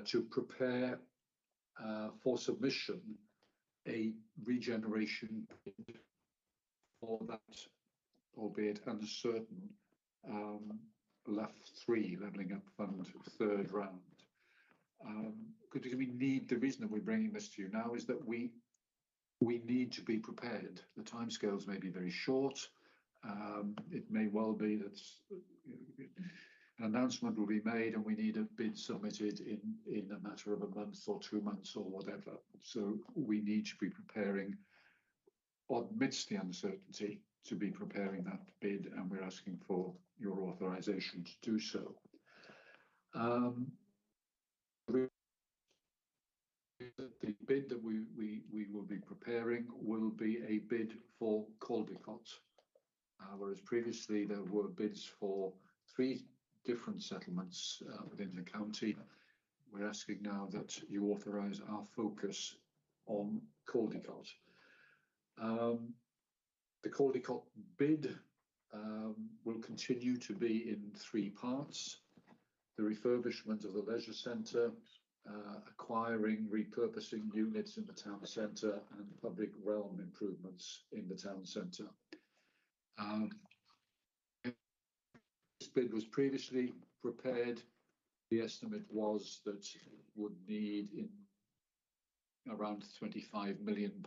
Speaker 4: to prepare for submission a regeneration bid for that, albeit uncertain, LUF3 Levelling Up Fund third round. Because we need, the reason that we're bringing this to you now is that we need to be prepared. The timescales may be very short. It may well be that an announcement will be made and we need a bid submitted in a matter of a month or 2 months or whatever. So we need to be preparing amidst the uncertainty to be preparing that bid, and we're asking for your authorization to do so. The bid that we will be preparing will be a bid for Caldicot, whereas previously there were bids for 3 different settlements within the county. We're asking now that you authorise our focus on Caldicot. The Caldicot bid will continue to be in 3 parts: the refurbishment of the leisure centre, acquiring, repurposing units in the town centre, and public realm improvements in the town centre. This bid was previously prepared. The estimate was that it would need in around £25 million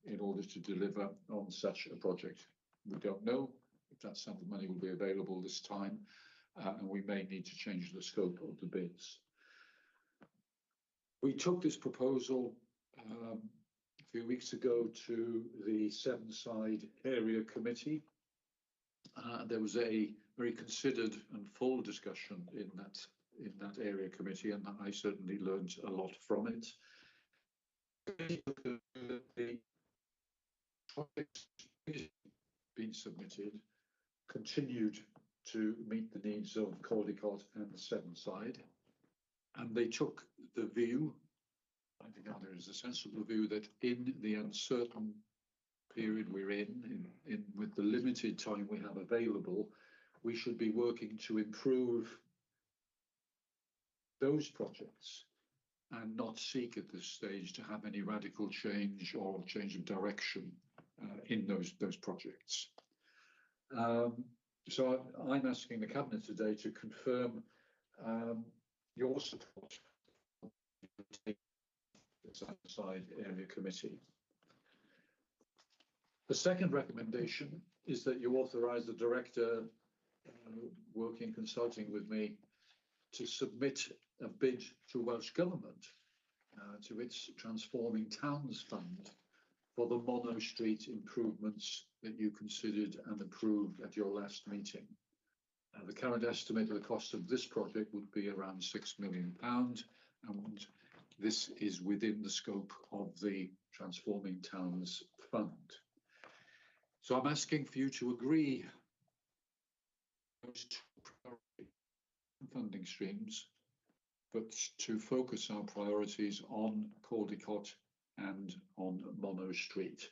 Speaker 4: in order to deliver on such a project. We don't know if that sum of money will be available this time, and we may need to change the scope of the bids. We took this proposal a few weeks ago to the Sevenside Area Committee. There was a very considered and full discussion in that area committee, and I certainly learned a lot from it. The projects been submitted continued to meet the needs of Caldicot and the Sevenside, and they took the view, I think there is a sensible view, that in the uncertain period we're in with the limited time we have available, we should be working to improve those projects and not seek at this stage to have any radical change or change of direction in those projects. So I'm asking the Cabinet today to confirm your support for the Sevenside Area Committee. The second recommendation is that you authorise the Director working, consulting with me, to submit a bid to Welsh Government to its Transforming Towns Fund for the Monnow Street improvements that you considered and approved at your last meeting. The current estimate of the cost of this project would be around £6 million, and this is within the scope of the Transforming Towns Fund. So I'm asking for you to agree those 2 priority funding streams, but to focus our priorities on Caldicot and on Monnow Street.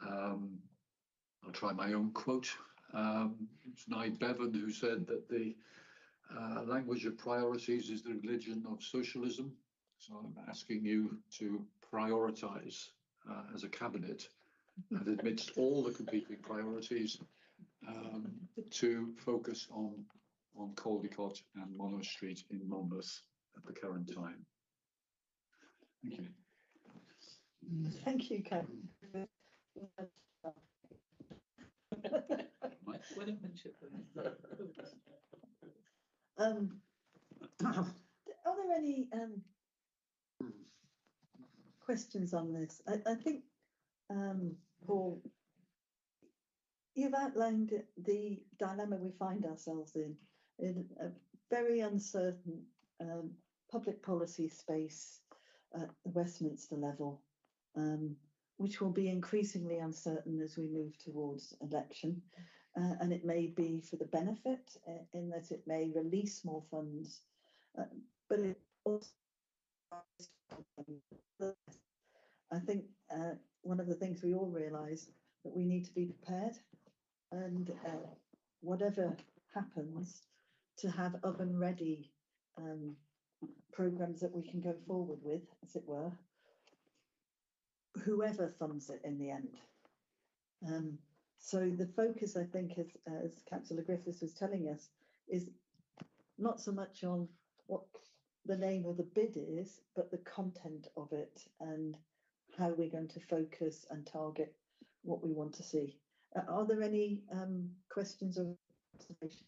Speaker 4: I'll try my own quote. It's Nye Bevan who said that the language of priorities is the religion of socialism. So I'm asking you to prioritise as a Cabinet, and amidst all the competing priorities, to focus on Caldicot and Monnow Street in Monmouth at the current time. Thank you.
Speaker 1: Thank you, Karen. Are there any questions on this? I think, Paul, you've outlined the dilemma we find ourselves in a very uncertain public policy space at the Westminster level, which will be increasingly uncertain as we move towards election. And it may be for the benefit in that it may release more funds, but it also, I think one of the things we all realise that we need to be prepared, and whatever happens, to have oven ready programmes that we can go forward with, as it were, whoever funds it in the end. So the focus, I think, as Councillor Griffiths was telling us, is not so much on what the name of the bid is, but the content of it and how we're going to focus and target what we want to see. Are there any questions or observations?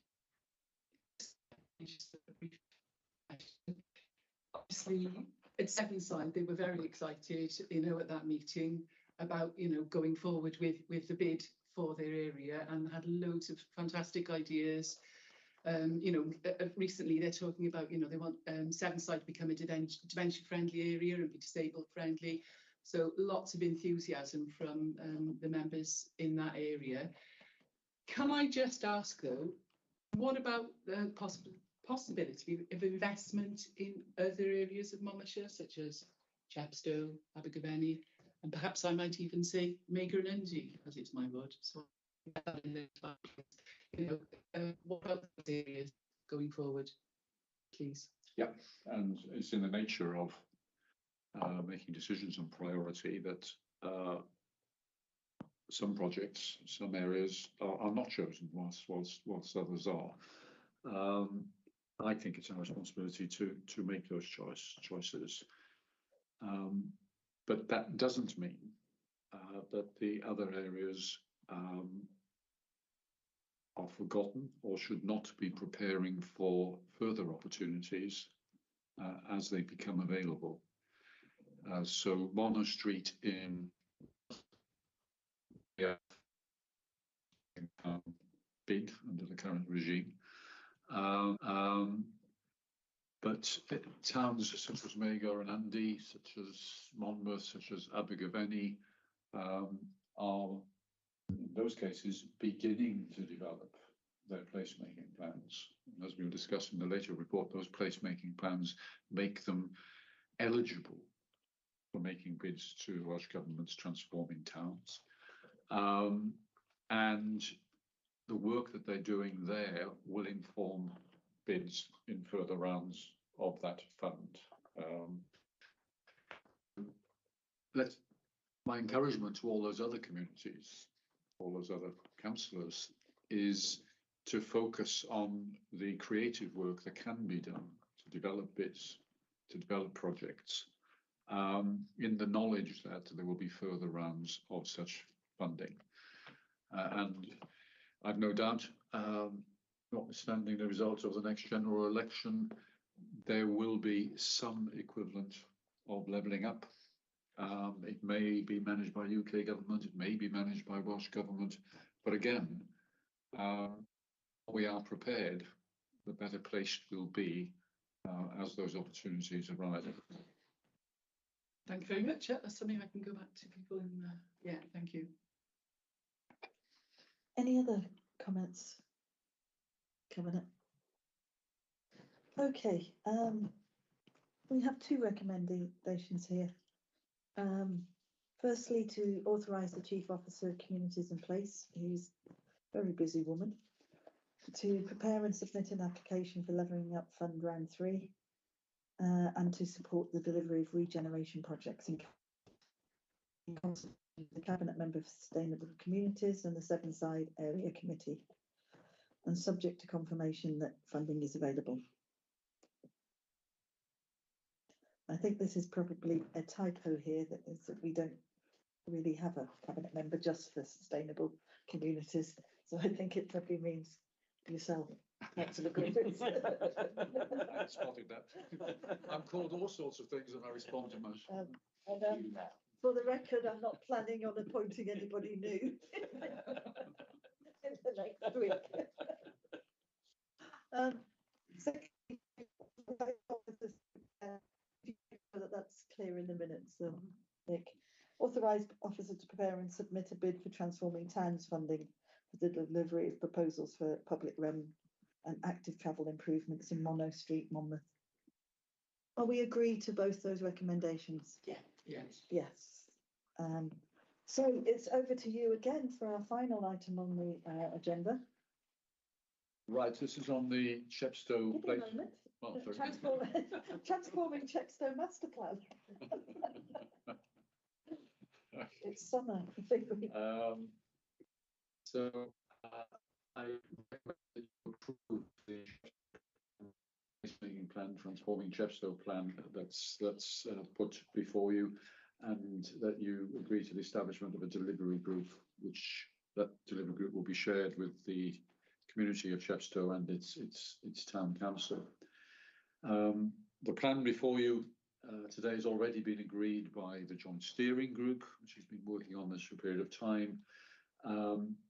Speaker 5: Obviously, at Sevenside, they were very excited, at that meeting about, going forward with the bid for their area and had loads of fantastic ideas. Recently they're talking about, they want Sevenside to become a dementia-friendly area and be disabled-friendly. So lots of enthusiasm from the members in that area. Can I just ask though, what about the possibility of investment in other areas of Monmouthshire, such as Chepstow, Abergavenny, and perhaps I might even say Meager and Undie, as it's my word. So, what about those areas going forward, please?
Speaker 4: Yeah, and it's in the nature of making decisions on priority that some projects, some areas are not chosen whilst others are. I think it's our responsibility to make those choices. But that doesn't mean that the other areas are forgotten or should not be preparing for further opportunities as they become available. So Mono Street in bid under the current regime. But towns such as Meager and Undie, such as Monmouth, such as Abergavenny, are in those cases beginning to develop their placemaking plans. As we will discuss in the later report, those placemaking plans make them eligible for making bids to Welsh Government's Transforming Towns. And the work that they're doing there will inform bids in further rounds of that fund. My encouragement to all those other communities, all those other councillors, is to focus on the creative work that can be done to develop bids, to develop projects, in the knowledge that there will be further rounds of such funding. And I've no doubt, notwithstanding the results of the next general election, there will be some equivalent of levelling up. It may be managed by UK government, it may be managed by Welsh government, but again, we are prepared, the better placed we'll be as those opportunities arise.
Speaker 5: Thank you very much. Yeah, that's something I can go back to people in. Yeah, thank you.
Speaker 1: Any other comments? Cabinet. Okay, we have two recommendations here. Firstly, to authorise the Chief Officer of Communities and Place, who's a very busy woman, to prepare and submit an application for Levelling Up Fund Round 3, and to support the delivery of regeneration projects in the Cabinet Member for Sustainable Communities and the Sevenside Area Committee, and subject to confirmation that funding is available. I think this is probably a typo here, that is that we don't really have a Cabinet Member just for sustainable communities. So I think it probably means yourself. Councillor Griffiths.
Speaker 4: I spotted that. I'm called all sorts of things and I respond to most.
Speaker 1: For the record, I'm not planning on appointing anybody new in the next week. Secondly, that's clear in the minutes, Nick. Authorised officer to prepare and submit a bid for Transforming Towns funding for the delivery of proposals for public realm and active travel improvements in Mono Street, Monmouth. Are we agreed to both those recommendations?
Speaker 5: Yeah. Yes.
Speaker 1: Yes. So it's over to you again for our final item on the agenda.
Speaker 4: Right, this is on the Chepstow
Speaker 1: Give me a
Speaker 4: place.
Speaker 1: moment.
Speaker 4: Oh, sorry.
Speaker 1: Transforming Chepstow Master Plan. It's summer.
Speaker 4: I recommend that you approve the placemaking plan, Transforming Chepstow plan that's put before you, and that you agree to the establishment of a delivery group, which that delivery group will be shared with the community of Chepstow and its town council. The plan before you today has already been agreed by the joint steering group, which has been working on this for a period of time.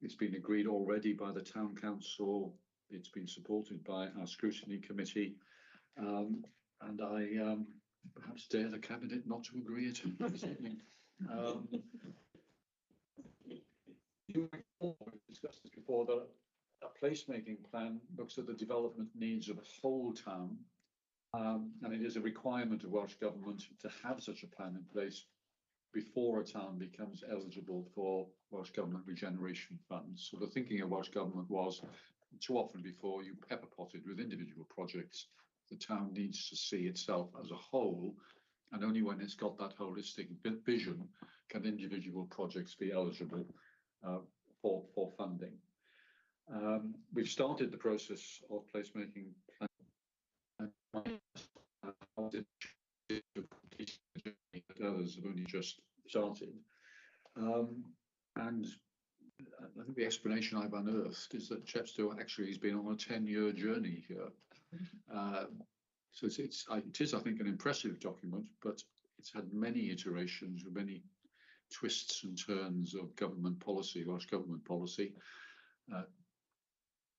Speaker 4: It's been agreed already by the town council. It's been supported by our scrutiny committee. And I perhaps dare the cabinet not to agree it. We've discussed this before, that a placemaking plan looks at the development needs of a whole town. And it is a requirement of Welsh Government to have such a plan in place before a town becomes eligible for Welsh Government regeneration funds. So the thinking of Welsh Government was, too often before you pepper potted with individual projects, the town needs to see itself as a whole, and only when it's got that holistic vision can individual projects be eligible for funding. We've started the process of placemaking plan. Others have only just started. And I think the explanation I've unearthed is that Chepstow actually has been on a 10-year journey here. So it is, I think, an impressive document, but it's had many iterations with many twists and turns of government policy, Welsh government policy.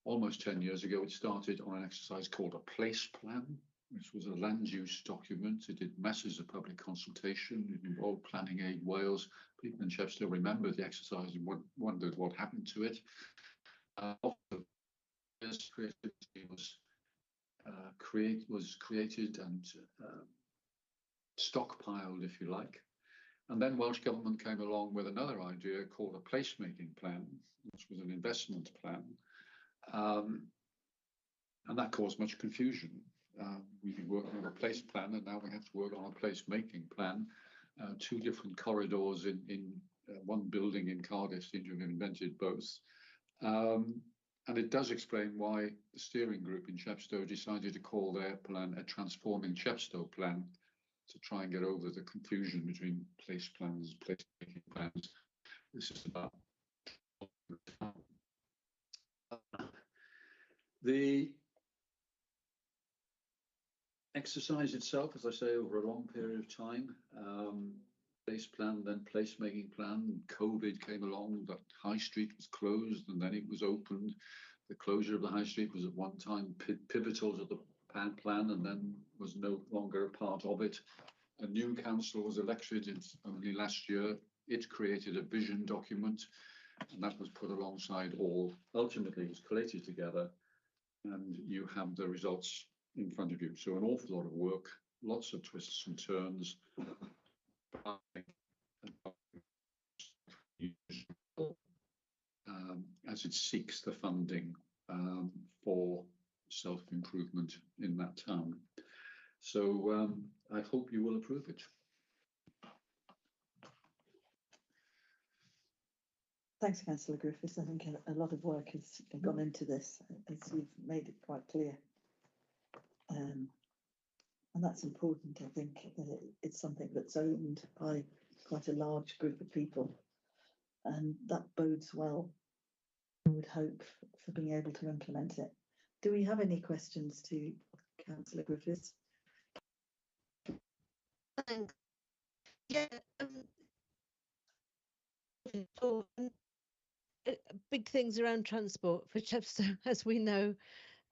Speaker 4: Almost 10 years ago, it started on an exercise called a place plan, which was a land use document. It did masses of public consultation. It involved Planning Aid Wales. People in Chepstow remember the exercise and wondered what happened to it. Creativity was created and stockpiled, if you like. And then Welsh Government came along with another idea called a placemaking plan, which was an investment plan. And that caused much confusion. We've been working on a place plan, and now we have to work on a place-making plan. Two different corridors in one building in Cardiff seem to have invented both. And it does explain why the steering group in Chepstow decided to call their plan a Transforming Chepstow plan, to try and get over the confusion between place plans, place-making plans. This is about the exercise itself, as I say, over a long period of time. Place plan, then placemaking plan. COVID came along, that High Street was closed and then it was opened. The closure of the High Street was at one time pivotal to the plan and then was no longer a part of it. A new council was elected only last year. It created a vision document, and that was put alongside all. Ultimately, it's collated together, and you have the results in front of you. So an awful lot of work, lots of twists and turns. As it seeks the funding for self-improvement in that town. So I hope you will approve it.
Speaker 1: Thanks, Councillor Griffiths. I think a lot of work has gone into this, as you've made it quite clear. And that's important. I think it's something that's owned by quite a large group of people, and that bodes well, I would hope, for being able to implement it. Do we have any questions to Councillor Griffiths?
Speaker 6: Thanks. Yeah. Big things around transport for Chepstow, as we know.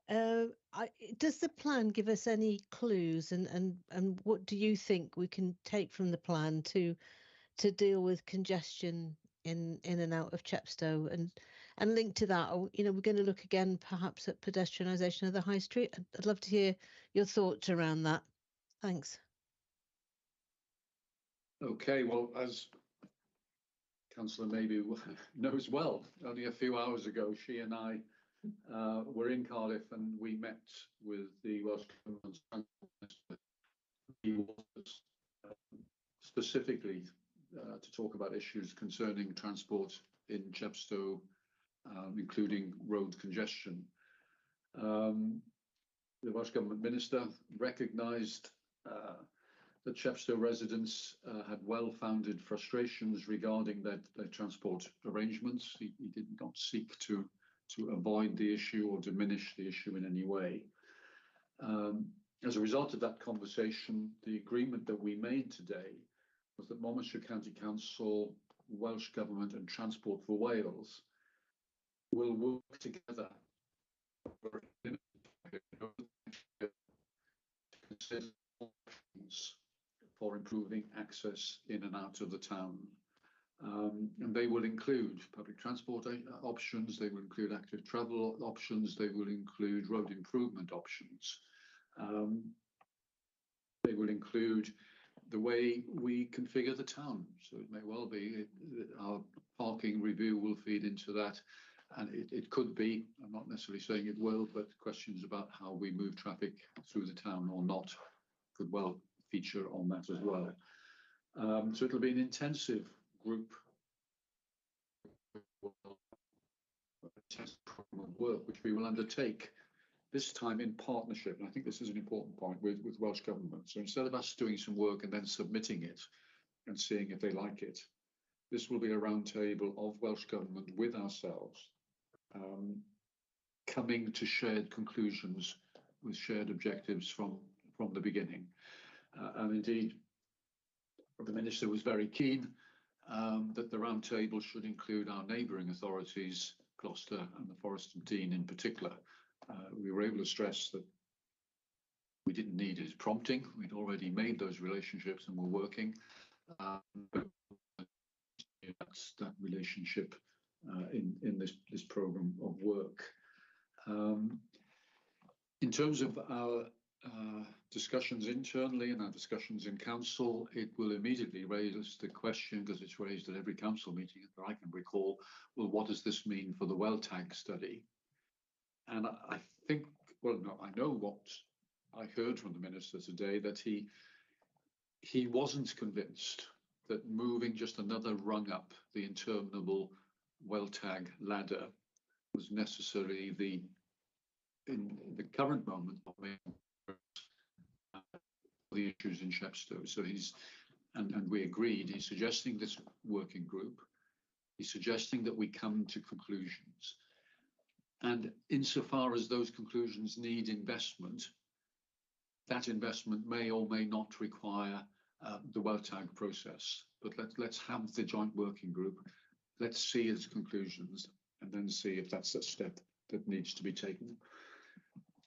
Speaker 6: Does the plan give us any clues, and what do you think we can take from the plan to deal with congestion in and out of Chepstow? And linked to that, you know, we're going to look again perhaps at pedestrianisation of the High Street. I'd love to hear your thoughts around that. Thanks.
Speaker 4: Okay, well, as Councillor maybe knows well, only a few hours ago, she and I were in Cardiff and we met with the Welsh Government specifically to talk about issues concerning transport in Chepstow, including road congestion. The Welsh Government Minister recognised that Chepstow residents had well-founded frustrations regarding their transport arrangements. He did not seek to avoid the issue or diminish the issue in any way. As a result of that conversation, the agreement that we made today was that Monmouthshire County Council Welsh Government and Transport for Wales will work together to consider options for improving access in and out of the town. And they will include public transport options, they will include active travel options, they will include road improvement options. They will include the way we configure the town. So it may well be our parking review will feed into that. And it could be, I'm not necessarily saying it will, but questions about how we move traffic through the town or not could well feature on that as well. So it'll be an intensive group program of work which we will undertake, this time in partnership. And I think this is an important point with Welsh Government. So instead of us doing some work and then submitting it and seeing if they like it, this will be a round table of Welsh Government with ourselves, coming to shared conclusions with shared objectives from the beginning. And indeed, the Minister was very keen that the round table should include our neighbouring authorities, Gloucester and the Forest of Dean in particular. We were able to stress that we didn't need his prompting. We'd already made those relationships and were working. But that's that relationship in this programme of work. In terms of our discussions internally and our discussions in council, it will immediately raise the question, because it's raised at every council meeting that I can recall, well, what does this mean for the WellTag study? And I think, well, no, I know what I heard from the Minister today, that he wasn't convinced that moving just another rung up the interminable WellTag ladder was necessarily in the current moment the issues in Chepstow. So and we agreed, he's suggesting this working group, he's suggesting that we come to conclusions. And insofar as those conclusions need investment, that investment may or may not require the WellTag process. But let's have the joint working group, let's see its conclusions, and then see if that's a step that needs to be taken.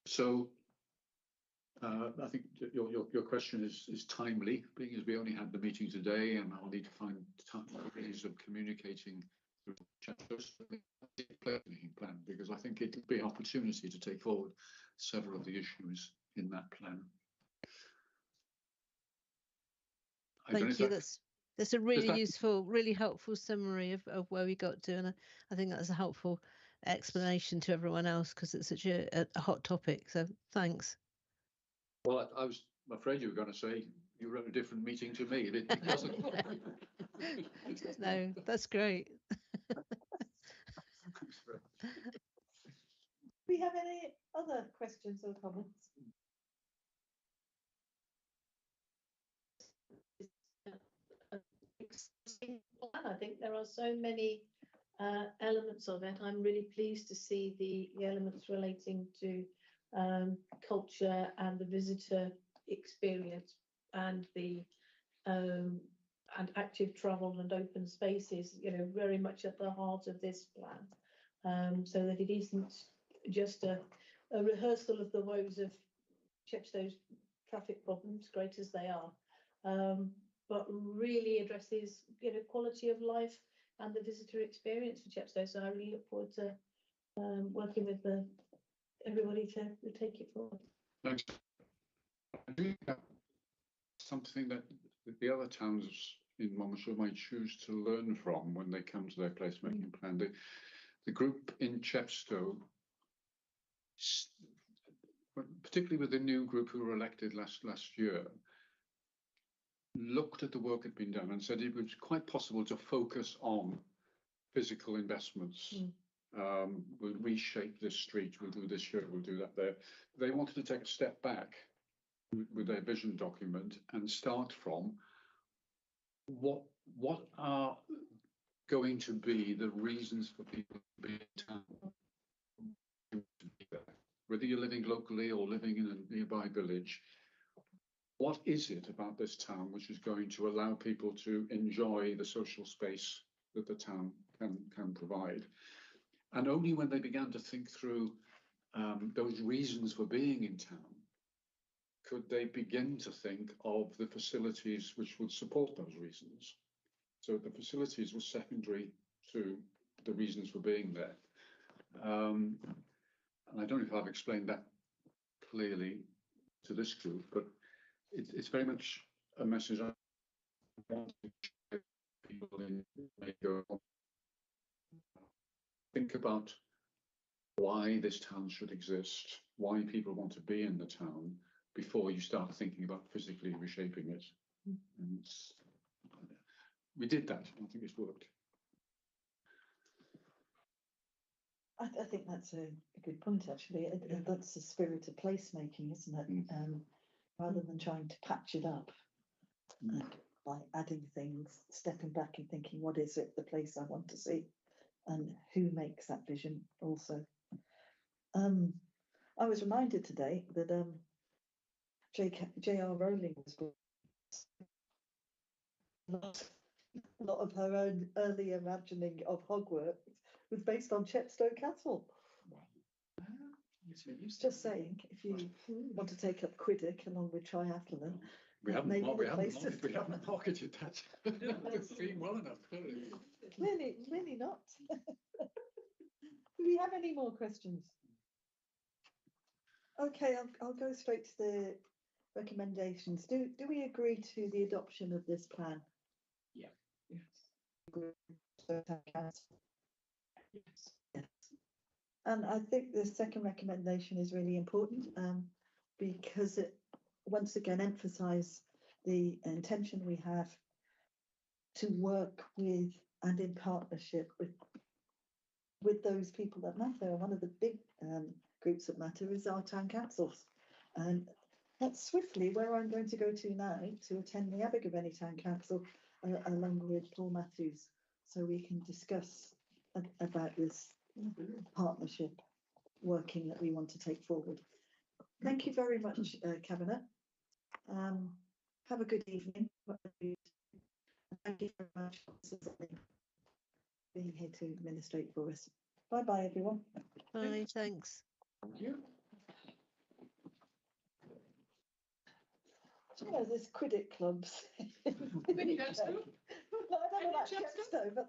Speaker 4: So I think your question is timely, being as we only had the meeting today, and I'll need to find ways of communicating through the plan, because I think it'll be an opportunity to take forward several of the issues in that plan.
Speaker 6: Thank you. That's a really useful, really helpful summary of where we got to, and I think that's a helpful explanation to everyone else, because it's such a hot topic. So thanks.
Speaker 4: Well, I was afraid you were going to say you were at a different meeting to me. It wasn't.
Speaker 6: No, that's great.
Speaker 9: Do we have any other questions or comments? I think there are so many elements of it. I'm really pleased to see the elements relating to culture and the visitor experience, and the and active travel and open spaces, you know, very much at the heart of this plan, so that it isn't just a rehearsal of the woes of Chepstow's traffic problems, great as they are, but really addresses, you know, quality of life and the visitor experience for Chepstow. So I really look forward to working with everybody to take it forward.
Speaker 4: Thanks. I think something that the other towns in Monmouthshire might choose to learn from when they come to their placemaking plan. The group in Chepstow, particularly with the new group who were elected last year, looked at the work that had been done and said it was quite possible to focus on physical investments. We'll reshape this street, we'll do this here, we'll do that there. They wanted to take a step back with their vision document and start from what are going to be the reasons for people to be in town, whether you're living locally or living in a nearby village. What is it about this town which is going to allow people to enjoy the social space that the town can provide. And only when they began to think through those reasons for being in town could they begin to think of the facilities which would support those reasons. So the facilities were secondary to the reasons for being there. And I don't know if I've explained that clearly to this group, but it's very much a message I want to share with people in Mayo. Think about why this town should exist, why people want to be in the town before you start thinking about physically reshaping it. And we did that. I think it's worked.
Speaker 1: I think that's a good point, actually. That's the spirit of placemaking, isn't it? Rather than trying to patch it up by adding things, stepping back and thinking, what is it, the place I want to see, and who makes that vision also. I was reminded today that J.R. Rowling was a lot of her own early imagining of Hogwarts was based on Chepstow Castle. Just saying, if you want to take up Quiddick along with triathlon,
Speaker 4: We haven't
Speaker 1: place to
Speaker 4: marketed that theme well enough, clearly.
Speaker 1: Really not. Do we have any more questions? Okay, I'll go straight to the recommendations. Do we agree to the adoption of this plan?
Speaker 7: Yeah.
Speaker 1: Yes. Yes. And I think the second recommendation is really important because it once again emphasises the intention we have to work with and in partnership with those people that matter. One of the big groups that matter is our town councils. And that's swiftly where I'm going to go to now to attend the Abergavenny Town Council along with Paul Matthews, so we can discuss about this partnership working that we want to take forward. Thank you very much, Cabinet. Have a good evening. Thank you very much for being here to administrate for us. Bye bye, everyone.
Speaker 6: Bye, thanks.
Speaker 7: Thank you.
Speaker 1: You know, there's Quidditch clubs.
Speaker 5: Quidditch clubs?
Speaker 1: I don't know about Chepstow, but